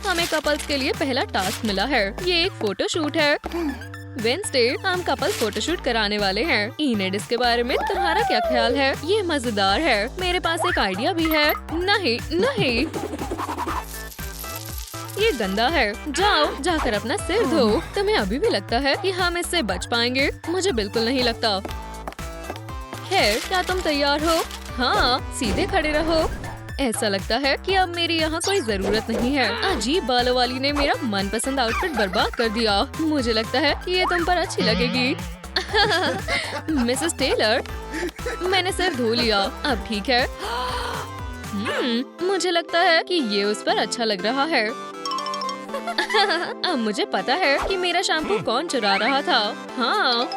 हमें कपल्स के लिए पहला टास्क मिला है। ये एक फोटो शूट है। वेंसडे, हम कपल फोटोशूट कराने वाले हैं। इनेड, इसके बारे में तुम्हारा क्या ख्याल है? ये मजेदार है। मेरे पास एक आइडिया भी है। नहीं नहीं, ये गंदा है। जाओ जाकर अपना सिर धो। तुम्हें अभी भी लगता है कि हम इससे बच पाएंगे? मुझे बिल्कुल नहीं लगता। खैर, क्या तुम तैयार हो? हाँ, सीधे खड़े रहो। ऐसा लगता है कि अब मेरी यहाँ कोई जरूरत नहीं है। अजीब बालों वाली ने मेरा मनपसंद आउटफिट बर्बाद कर दिया। मुझे लगता है कि ये तुम पर अच्छी लगेगी। मिसेस टेलर, मैंने सिर धो लिया, अब ठीक है। मुझे लगता है कि ये उस पर अच्छा लग रहा है। अब मुझे पता है कि मेरा शैम्पू कौन चुरा रहा था। हाँ,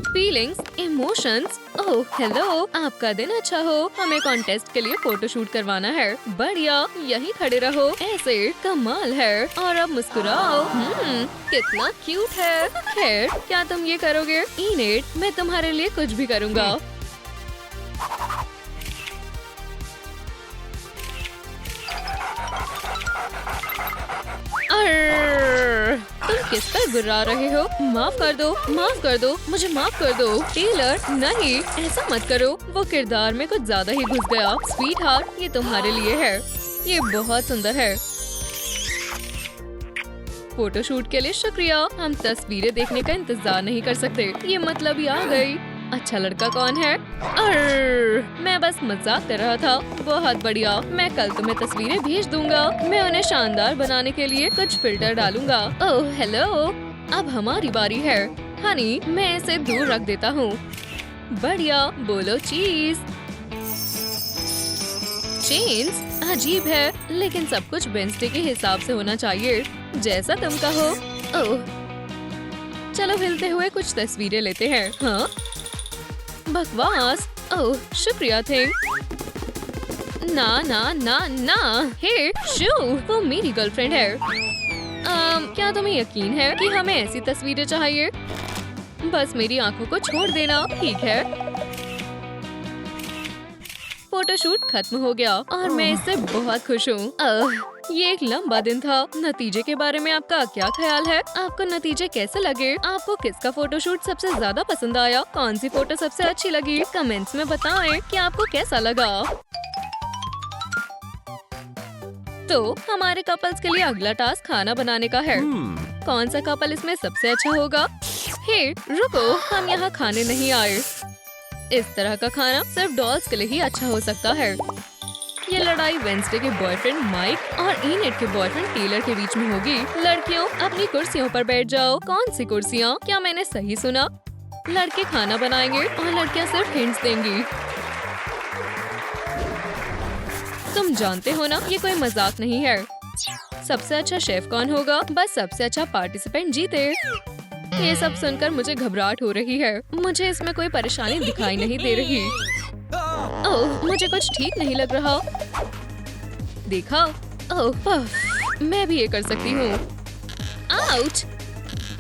फीलिंग्स, इमोशंस। ओह हेलो, आपका दिन अच्छा हो। हमें कॉन्टेस्ट के लिए फोटो शूट करवाना है। बढ़िया, यहीं खड़े रहो। ऐसे कमाल है। और अब मुस्कुराओ। कितना क्यूट है। खैर, क्या तुम ये करोगे? इनेट, मैं तुम्हारे लिए कुछ भी करूँगा। तुम किस पर गुर्रा रहे हो? माफ कर दो, माफ कर दो, मुझे माफ कर दो। टेलर, नहीं, ऐसा मत करो। वो किरदार में कुछ ज्यादा ही घुस गया। स्वीट हार्ट, ये तुम्हारे लिए है। ये बहुत सुंदर है। फोटोशूट के लिए शुक्रिया। हम तस्वीरें देखने का इंतजार नहीं कर सकते। ये मतलब ही आ गई। अच्छा लड़का कौन है? मैं बस मजाक कर रहा था। बहुत बढ़िया, मैं कल तुम्हें तस्वीरें भेज दूंगा। मैं उन्हें शानदार बनाने के लिए कुछ फिल्टर डालूंगा। ओह हेलो, अब हमारी बारी है। हनी, मैं इसे दूर रख देता हूँ। बढ़िया, बोलो चीज। चेन्स अजीब है, लेकिन सब कुछ वेडनेसडे के हिसाब से होना चाहिए, जैसा तुम कहो। ओह, चलो हिलते हुए कुछ तस्वीरें लेते हैं। हाँ, बकवास। ओह शुक्रिया थिंग। ना ना ना ना, हे शू, वो मेरी गर्लफ्रेंड है। क्या तुम्हें यकीन है कि हमें ऐसी तस्वीरें चाहिए? बस मेरी आंखों को छोड़ देना, ठीक है? फोटोशूट खत्म हो गया और मैं इससे बहुत खुश हूँ। ये एक लंबा दिन था। नतीजे के बारे में आपका क्या ख्याल है? आपको नतीजे कैसे लगे? आपको किसका फोटोशूट सबसे ज्यादा पसंद आया? कौन सी फोटो सबसे अच्छी लगी? कमेंट्स में बताएं कि आपको कैसा लगा। तो हमारे कपल्स के लिए अगला टास्क खाना बनाने का है। कौन सा कपल इसमें सबसे अच्छा होगा? हे रुको, हम यहाँ खाने नहीं आए। इस तरह का खाना सिर्फ डॉल्स के लिए ही अच्छा हो सकता है। ये लड़ाई वेडनेसडे के बॉयफ्रेंड माइक और इनेट के बॉयफ्रेंड टेलर के बीच में होगी। लड़कियों, अपनी कुर्सियों पर बैठ जाओ। कौन सी कुर्सियाँ? क्या मैंने सही सुना? लड़के खाना बनाएंगे और लड़कियाँ सिर्फ हिंट्स देंगी। तुम जानते हो ना, ये कोई मजाक नहीं है। सबसे अच्छा शेफ कौन होगा? बस सबसे अच्छा पार्टिसिपेंट जीते। ये सब सुनकर मुझे घबराहट हो रही है। मुझे इसमें कोई परेशानी दिखाई नहीं दे रही। ओह, मुझे कुछ ठीक नहीं लग रहा। देखा? ओह, मैं भी ये कर सकती हूँ। आउच,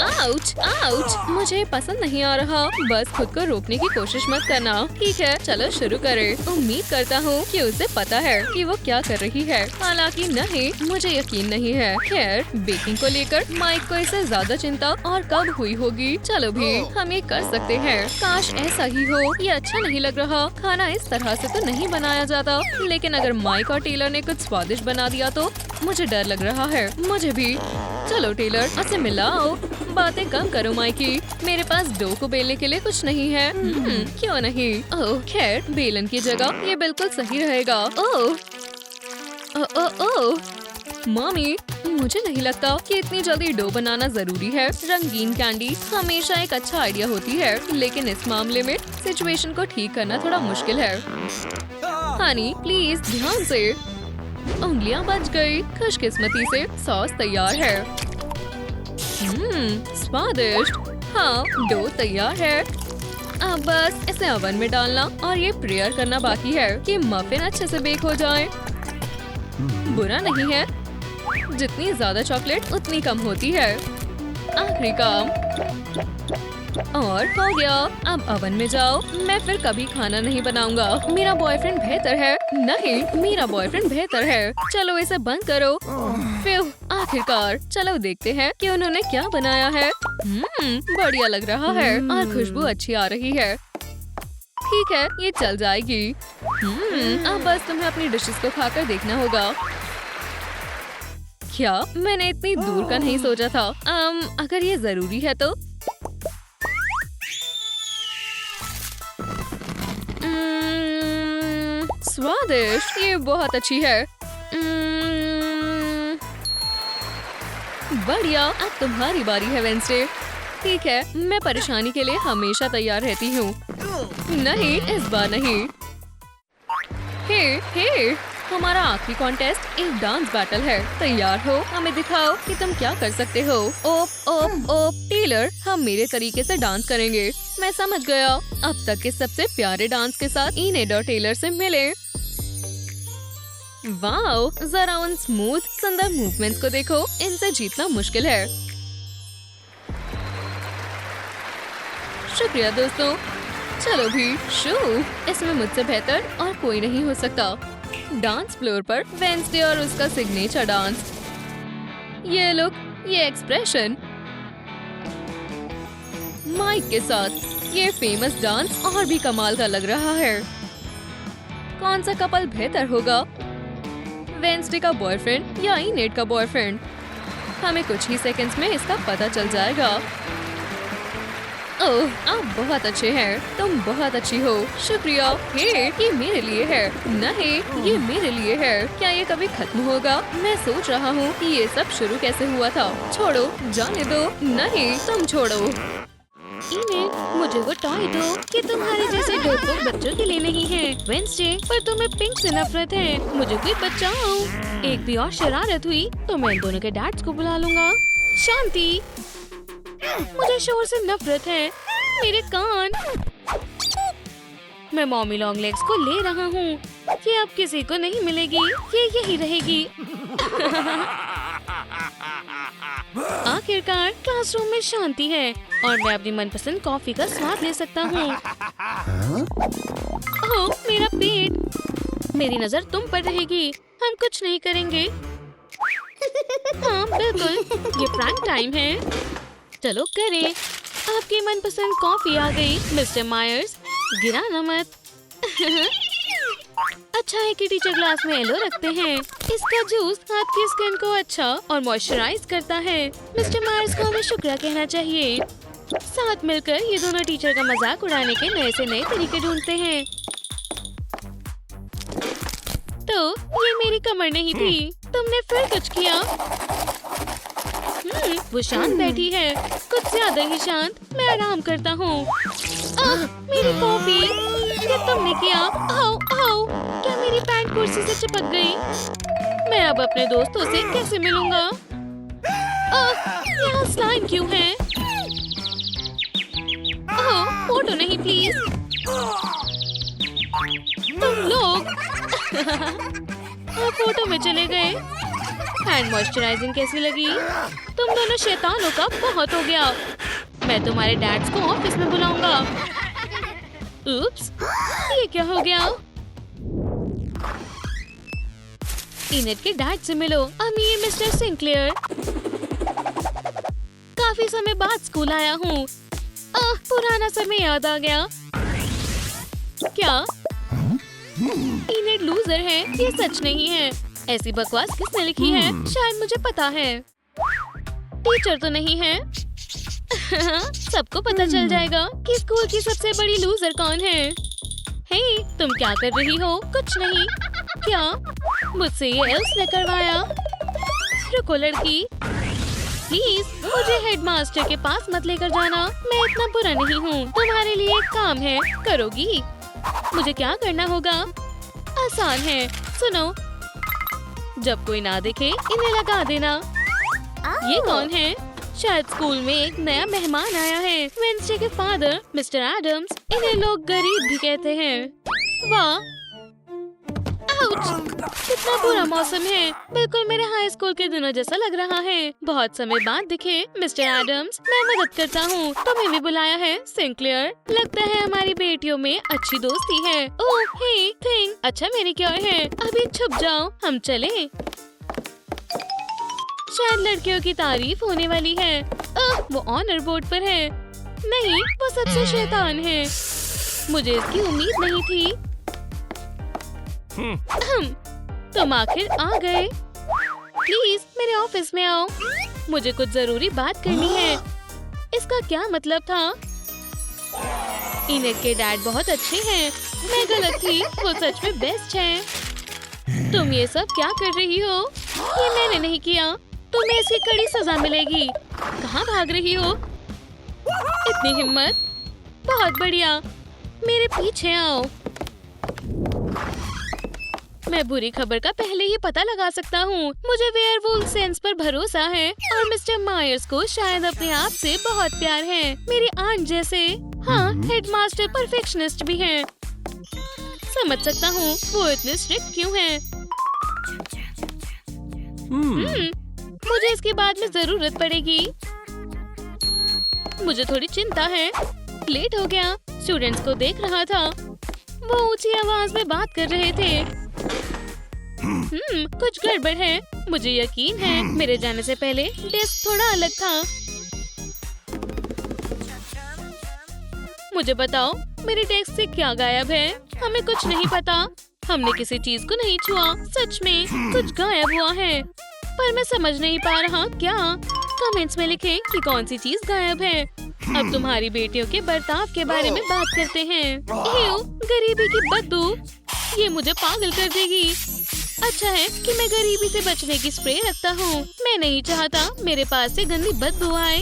आउच, आउच, मुझे पसंद नहीं आ रहा। बस खुद को रोकने की कोशिश मत करना। ठीक है, चलो शुरू करें। उम्मीद करता हूँ कि उसे पता है कि वो क्या कर रही है। हालांकि नहीं, मुझे यकीन नहीं है। खैर, बेकिंग को लेकर माइक को इससे ज्यादा चिंता और कब हुई होगी। चलो भी, हम ये कर सकते हैं। काश ऐसा ही हो। ये अच्छा नहीं लग रहा। खाना इस तरह से तो नहीं बनाया जाता। लेकिन अगर माइक और टेलर ने कुछ स्वादिष्ट बना दिया तो मुझे डर लग रहा है। मुझे भी। चलो टेलर, इसे मिलाओ। बातें कम करो माइकी। मेरे पास डो को बेलने के लिए कुछ नहीं है। क्यों नहीं? ओह खैर, बेलन की जगह ये बिल्कुल सही रहेगा। ओह मम्मी, मुझे नहीं लगता कि इतनी जल्दी डो बनाना जरूरी है। रंगीन कैंडी हमेशा एक अच्छा आइडिया होती है, लेकिन इस मामले में सिचुएशन को ठीक करना थोड़ा मुश्किल है। हनी प्लीज ध्यान से। उंगलियां बच गई। खुशकिस्मती से सॉस तैयार है। स्वादिष्ट। हाँ, डो तैयार है। अब बस इसे ओवन में डालना और ये प्रेयर करना बाकी है कि मफिन अच्छे से बेक हो जाए। बुरा नहीं है। जितनी ज्यादा चॉकलेट उतनी कम होती है। आखिरी काम और हो गया। अब ओवन में जाओ। मैं फिर कभी खाना नहीं बनाऊंगा। मेरा बॉयफ्रेंड बेहतर है। नहीं, मेरा बॉयफ्रेंड बेहतर है। चलो इसे बंद करो। फिर आखिरकार चलो देखते हैं कि उन्होंने क्या बनाया है। बढ़िया लग रहा है और खुशबू अच्छी आ रही है। ठीक है, ये चल जाएगी। अब बस तुम्हें अपनी डिशेस को खाकर देखना होगा। क्या मैंने इतनी दूर का नहीं सोचा था। अगर ये जरूरी है तो स्वादिष्ट, ये बहुत अच्छी है। बढ़िया, अब तुम्हारी बारी है वेंसडे। ठीक है, मैं परेशानी के लिए हमेशा तैयार रहती हूँ। नहीं, इस बार नहीं। हे, हमारा आखिरी कॉन्टेस्ट एक डांस बैटल है। तैयार हो? हमें दिखाओ कि तुम क्या कर सकते हो। ओप ओप ओप टेलर, हम मेरे तरीके से डांस करेंगे। मैं समझ गया। अब तक के सबसे प्यारे डांस के साथ इनेड और टेलर से मिले। वाओ, जरा उन स्मूथ सुंदर मूवमेंट्स को देखो। इनसे जीतना मुश्किल है। शुक्रिया दोस्तों। चलो भी शो, इसमें मुझसे बेहतर और कोई नहीं हो सकता। डांस फ्लोर पर वेंसडे और उसका सिग्नेचर डांस। ये लुक, ये एक्सप्रेशन, माइक के साथ ये फेमस डांस और भी कमाल का लग रहा है। कौन सा कपल बेहतर होगा, वेंसडे का बॉयफ्रेंड या इनेड का बॉयफ्रेंड? हमें कुछ ही सेकंड्स में इसका पता चल जाएगा। ओह, आप बहुत अच्छे हैं। तुम बहुत अच्छी हो। शुक्रिया। ये मेरे लिए है। नहीं, ये मेरे लिए है। क्या ये कभी खत्म होगा? मैं सोच रहा हूँ कि ये सब शुरू कैसे हुआ था। छोड़ो, जाने दो। नहीं, तुम छोड़ो। इनेड, मुझे वो टॉय दो कि तुम्हारे जैसे डरपोक बच्चों के लिए नहीं है। वेंसडे, पर तुम्हें पिंक से नफरत है। मुझे कोई बचाओ। एक भी और शरारत हुई तो मैं इन दोनों के डैड्स को बुला लूंगा। शांति, मुझे शोर से नफरत है। मेरे कान। मैं मॉमी लॉन्ग लेग्स को ले रहा हूँ। ये अब किसी को नहीं मिलेगी। ये यही रहेगी। आखिरकार क्लासरूम में शांति है और मैं अपनी मनपसंद कॉफी का स्वाद ले सकता हूँ। ओह, मेरा पेट। मेरी नजर तुम पर रहेगी। हम कुछ नहीं करेंगे। हाँ बिल्कुल, ये प्रैंक टाइम है। चलो करें। आपकी मनपसंद कॉफी आ गई मिस्टर मायर्स। गिराना मत। अच्छा है कि टीचर क्लास में येलो रखते हैं। इसका जूस आपकी स्किन को अच्छा और मॉइस्चराइज करता है। मिस्टर मायर्स को हमें शुक्रिया कहना चाहिए। साथ मिलकर ये दोनों टीचर का मजाक उड़ाने के नए से नए तरीके ढूंढते हैं। तो ये मेरी कमर नहीं थी, तुमने फिर कुछ किया। वो शांत बैठी है, कुछ ज्यादा ही शांत। मैं आराम करता हूँ। मेरी कॉफी, ये तुमने किया। आओ आओ, क्या मेरी पैंट कुर्सी से चिपक गई? मैं अब अपने दोस्तों से कैसे मिलूंगा? यहाँ स्लाइम क्यों है? फोटो नहीं प्लीज। तुम लोग फोटो में चले गए। हैंड मॉइस्चराइजिंग कैसी लगी? तुम दोनों शैतानों का बहुत हो गया। मैं तुम्हारे डैड्स को ऑफिस में बुलाऊंगा। उप्स, ये क्या हो गया? इनेड के डैड से मिलो। ये मिस्टर सिंक्लेयर। काफी समय बाद स्कूल आया हूँ। पुराना समय याद आ गया। क्या इनेड लूजर है? ये सच नहीं है। ऐसी बकवास किसने लिखी है? शायद मुझे पता है। टीचर तो नहीं है। सबको पता चल जाएगा कि स्कूल की सबसे बड़ी लूजर कौन है। हे, तुम क्या कर रही हो? कुछ नहीं। क्या मुझसे ये एल्स ने करवाया? रुको लड़की, प्लीज मुझे हेडमास्टर के पास मत लेकर जाना। मैं इतना बुरा नहीं हूँ। तुम्हारे लिए एक काम है, करोगी? मुझे क्या करना होगा? आसान है, सुनो। जब कोई ना देखे इन्हें लगा देना। ये कौन है? शायद स्कूल में एक नया मेहमान आया है। वेंसडे के फादर मिस्टर एडम्स। इन्हें लोग गरीब भी कहते हैं। वाह, आउच! कितना बुरा मौसम है। बिल्कुल मेरे हाई स्कूल के दिनों जैसा लग रहा है। बहुत समय बाद दिखे मिस्टर एडम्स। मैं मदद करता हूँ। तुम्हें भी बुलाया है सिंक्लेयर। लगता है हमारी बेटियों में अच्छी दोस्ती है। ओह हे थिंग, अच्छा मेरी क्या है? अभी छुप जाओ, हम चले। शायद लड़कियों की तारीफ होने वाली है। वो ऑनर बोर्ड पर है। नहीं, वो सबसे शैतान है। मुझे इसकी उम्मीद नहीं थी। तुम आखिर आ गए। प्लीज मेरे ऑफिस में आओ। मुझे कुछ जरूरी बात करनी है। इसका क्या मतलब था? इनेड के डैड बहुत अच्छे हैं मैं गलत थी, वो सच में बेस्ट है। तुम ये सब क्या कर रही हो? ये मैंने नहीं किया। तुम्हें इसकी कड़ी सजा मिलेगी। कहाँ भाग रही हो? इतनी हिम्मत, बहुत बढ़िया। मेरे पीछे आओ। मैं बुरी खबर का पहले ही पता लगा सकता हूँ। मुझे वेयरवुल्फ सेंस पर भरोसा है और मिस्टर मायर्स को शायद अपने आप से बहुत प्यार है, मेरी आंट जैसे। हाँ, हेडमास्टर परफेक्शनिस्ट भी है। समझ सकता हूँ वो इतने स्ट्रिक्ट क्यों हैं। मुझे इसके बाद में जरूरत पड़ेगी। मुझे थोड़ी चिंता है। लेट हो गया। स्टूडेंट्स को देख रहा था, वो ऊंची आवाज में बात कर रहे थे। कुछ गड़बड़ है। मुझे यकीन है मेरे जाने से पहले डेस्क थोड़ा अलग था। मुझे बताओ, मेरे डेस्क से क्या गायब है? हमें कुछ नहीं पता। हमने किसी चीज को नहीं छुआ। सच में कुछ गायब हुआ है, पर मैं समझ नहीं पा रहा क्या। कमेंट्स में लिखें कि कौन सी चीज गायब है। अब तुम्हारी बेटियों के बर्ताव के बारे में बात करते हैं। एव, गरीबी की बदबू, ये मुझे पागल कर देगी। अच्छा है कि मैं गरीबी से बचने की स्प्रे रखता हूँ। मैं नहीं चाहता मेरे पास से गंदी बदबू आए।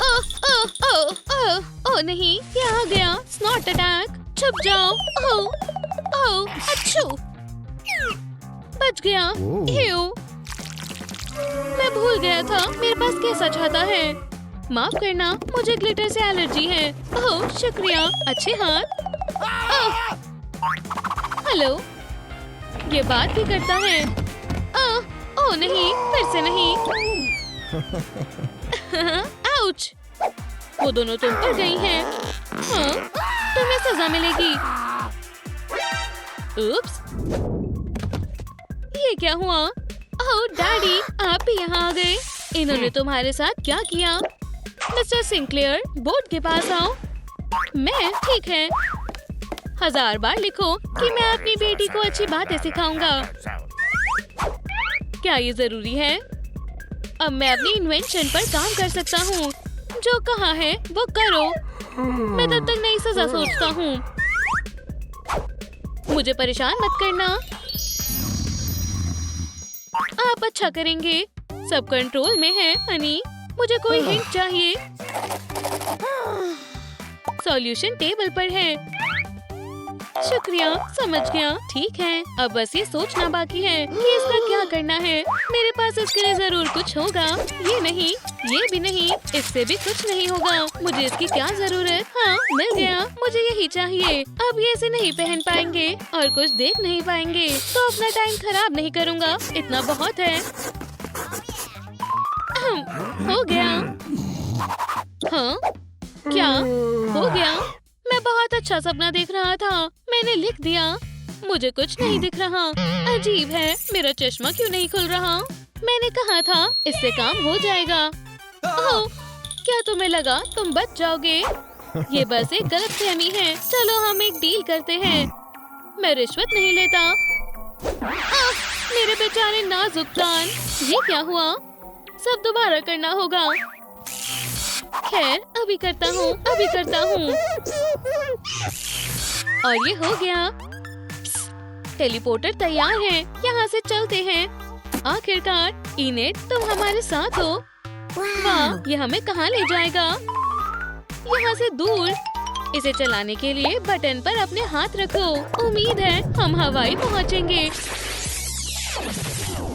ओह ओह ओह ओह ओह नहीं, ये आ गया स्नॉट अटैक। छुप जाओ। ओह ओह अच्छू, बच गया। एव, मैं भूल गया था मेरे पास कैसा छाता है। माफ करना, मुझे ग्लिटर से एलर्जी है। ओह शुक्रिया, अच्छे हाथ। ओह, हेलो, ये बात भी करता है। ओह नहीं, फिर से नहीं। आउच, वो दोनों तुम पर गई हैं। हाँ, तुम्हें सजा मिलेगी। उप्स, ये क्या हुआ? ओह डैडी, आप भी यहाँ आ गए। इन्होंने तुम्हारे साथ क्या किया? मिस्टर सिंक्लेयर, बोर्ड के पास आओ। मैं ठीक है। 1000 बार लिखो कि मैं अपनी बेटी को अच्छी बातें सिखाऊंगा। क्या ये जरूरी है? अब मैं अपनी इन्वेंशन पर काम कर सकता हूँ। जो कहा है वो करो। मैं तब तक नई सजा सोचता हूँ। मुझे परेशान मत करना। आप अच्छा करेंगे। सब कंट्रोल में है हनी। मुझे कोई हिंट चाहिए। सॉल्यूशन टेबल पर है। शुक्रिया, समझ गया। ठीक है, अब बस ये सोचना बाकी है कि इसका क्या करना है। मेरे पास इसके लिए जरूर कुछ होगा। ये नहीं, ये भी नहीं, इससे भी कुछ नहीं होगा। मुझे इसकी क्या जरूरत? हाँ, मिल गया। मुझे यही चाहिए। अब ये इसे नहीं पहन पाएंगे और कुछ देख नहीं पाएंगे, तो अपना टाइम खराब नहीं करूँगा। इतना बहुत है। हो गया। हाँ, क्या हो गया? मैं बहुत अच्छा सपना देख रहा था। मैंने लिख दिया। मुझे कुछ नहीं दिख रहा। अजीब है, मेरा चश्मा क्यों नहीं खुल रहा? मैंने कहा था इससे काम हो जाएगा। ओह, क्या तुम्हें लगा तुम बच जाओगे? ये बस एक गलतफहमी है। चलो हम एक डील करते हैं। मैं रिश्वत नहीं लेता। मेरे बेचारे नाजुक कान। ये क्या हुआ? सब दोबारा करना होगा। खैर, अभी करता हूँ। और ये हो गया। टेलीपोर्टर तैयार है। यहाँ से चलते हैं। आखिरकार, इनेट, तुम हमारे साथ हो। वाह, ये हमें कहाँ ले जाएगा? यहाँ से दूर। इसे चलाने के लिए बटन पर अपने हाथ रखो। उम्मीद है हम हवाई पहुँचेंगे।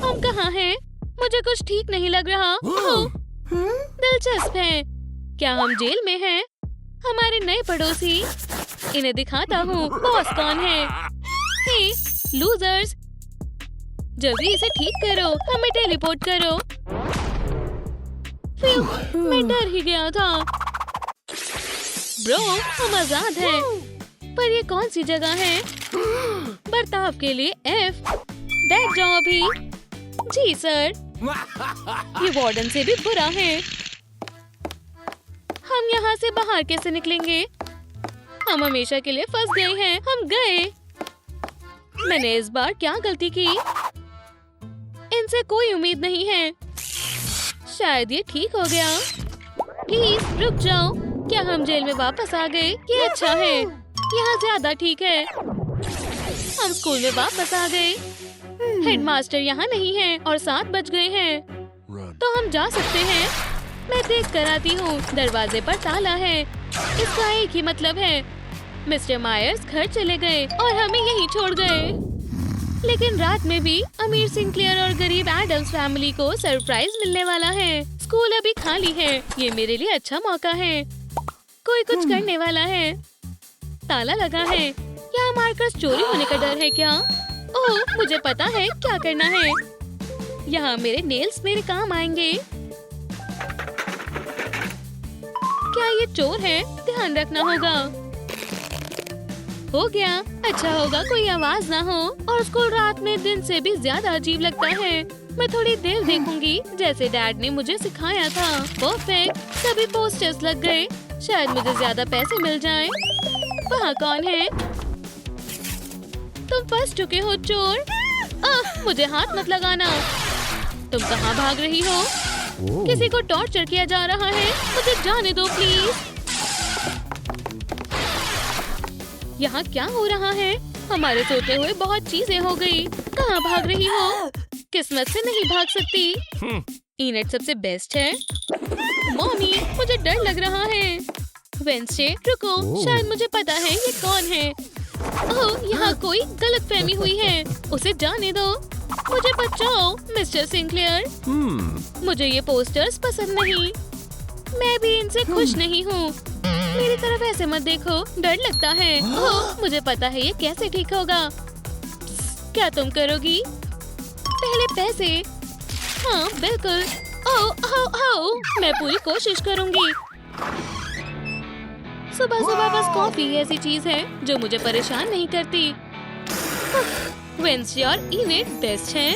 हम कहाँ हैं? मुझे कुछ ठीक नहीं लग रहा। ओह, दिलचस्प है। क्या हम जेल में हैं? हमारे नए पड़ोसी। इन्हें दिखाता हूँ बॉस कौन है। हे लूजर्स, जल्दी इसे ठीक करो। हमें टेलीपोर्ट करो। मैं डर ही गया था। ब्रो, हम आजाद हैं। पर ये कौन सी जगह है? बर्ताव के लिए F। बैठ जाओ अभी। जी सर। ये वार्डन से भी बुरा है। हम यहाँ से बाहर कैसे निकलेंगे? हम हमेशा के लिए फंस गए हैं। हम गए। मैंने इस बार क्या गलती की? इनसे कोई उम्मीद नहीं है। शायद ये ठीक हो गया। प्लीज रुक जाओ। क्या हम जेल में वापस आ गए? ये अच्छा है। यहाँ ज्यादा ठीक है। हम स्कूल में वापस आ गए। हेडमास्टर यहाँ नहीं है और 7 बज गए हैं, तो हम जा सकते हैं। मैं देख कर आती हूँ, दरवाजे पर ताला है। इसका एक ही मतलब है, मिस्टर मायर्स घर चले गए और हमें यहीं छोड़ गए। लेकिन रात में भी अमीर सिंक्लेयर और गरीब एडम्स फैमिली को सरप्राइज मिलने वाला है। स्कूल अभी खाली है, ये मेरे लिए अच्छा मौका है। कोई कुछ करने वाला है। ताला लगा है। यहाँ मार्कर्स चोरी होने का डर है क्या? ओह, मुझे पता है क्या करना है। यहाँ मेरे नेल्स मेरे काम आएंगे। क्या ये चोर है? ध्यान रखना होगा। हो गया। अच्छा होगा कोई आवाज ना हो। और स्कूल रात में दिन से भी ज्यादा अजीब लगता है। मैं थोड़ी देर देखूंगी, जैसे डैड ने मुझे सिखाया था। परफेक्ट, सभी पोस्टर्स लग गए। शायद मुझे ज्यादा पैसे मिल जाएं। वहाँ कौन है? तुम फंस चुके हो चोर। मुझे हाथ मत लगाना। तुम कहाँ भाग रही हो? किसी को टॉर्चर किया जा रहा है। मुझे जाने दो प्लीज। यहाँ क्या हो रहा है? हमारे सोते हुए बहुत चीजें हो गई। कहाँ भाग रही हो? किस्मत से नहीं भाग सकती। इनेट सबसे बेस्ट है। मॉमी, मुझे डर लग रहा है। वेंसडे, रुको, शायद मुझे पता है ये कौन है। ओह, यहाँ कोई गलतफहमी हुई है। उसे जाने दो। मुझे बचाओ, मिस्टर सिंक्लेयर। मुझे ये पोस्टर्स पसंद नहीं। मैं भी इनसे खुश नहीं हूँ। मेरी तरफ ऐसे मत देखो, डर लगता है। ओह, मुझे पता है ये कैसे ठीक होगा। क्या तुम करोगी? पहले पैसे। हाँ, बिल्कुल। ओह, ओह, ओह, मैं पूरी कोशिश करूँगी। सुबह सुबह बस कॉफी ऐसी चीज है जो मुझे परेशान नहीं करती। वेंसडे और इनेट बेस्ट हैं।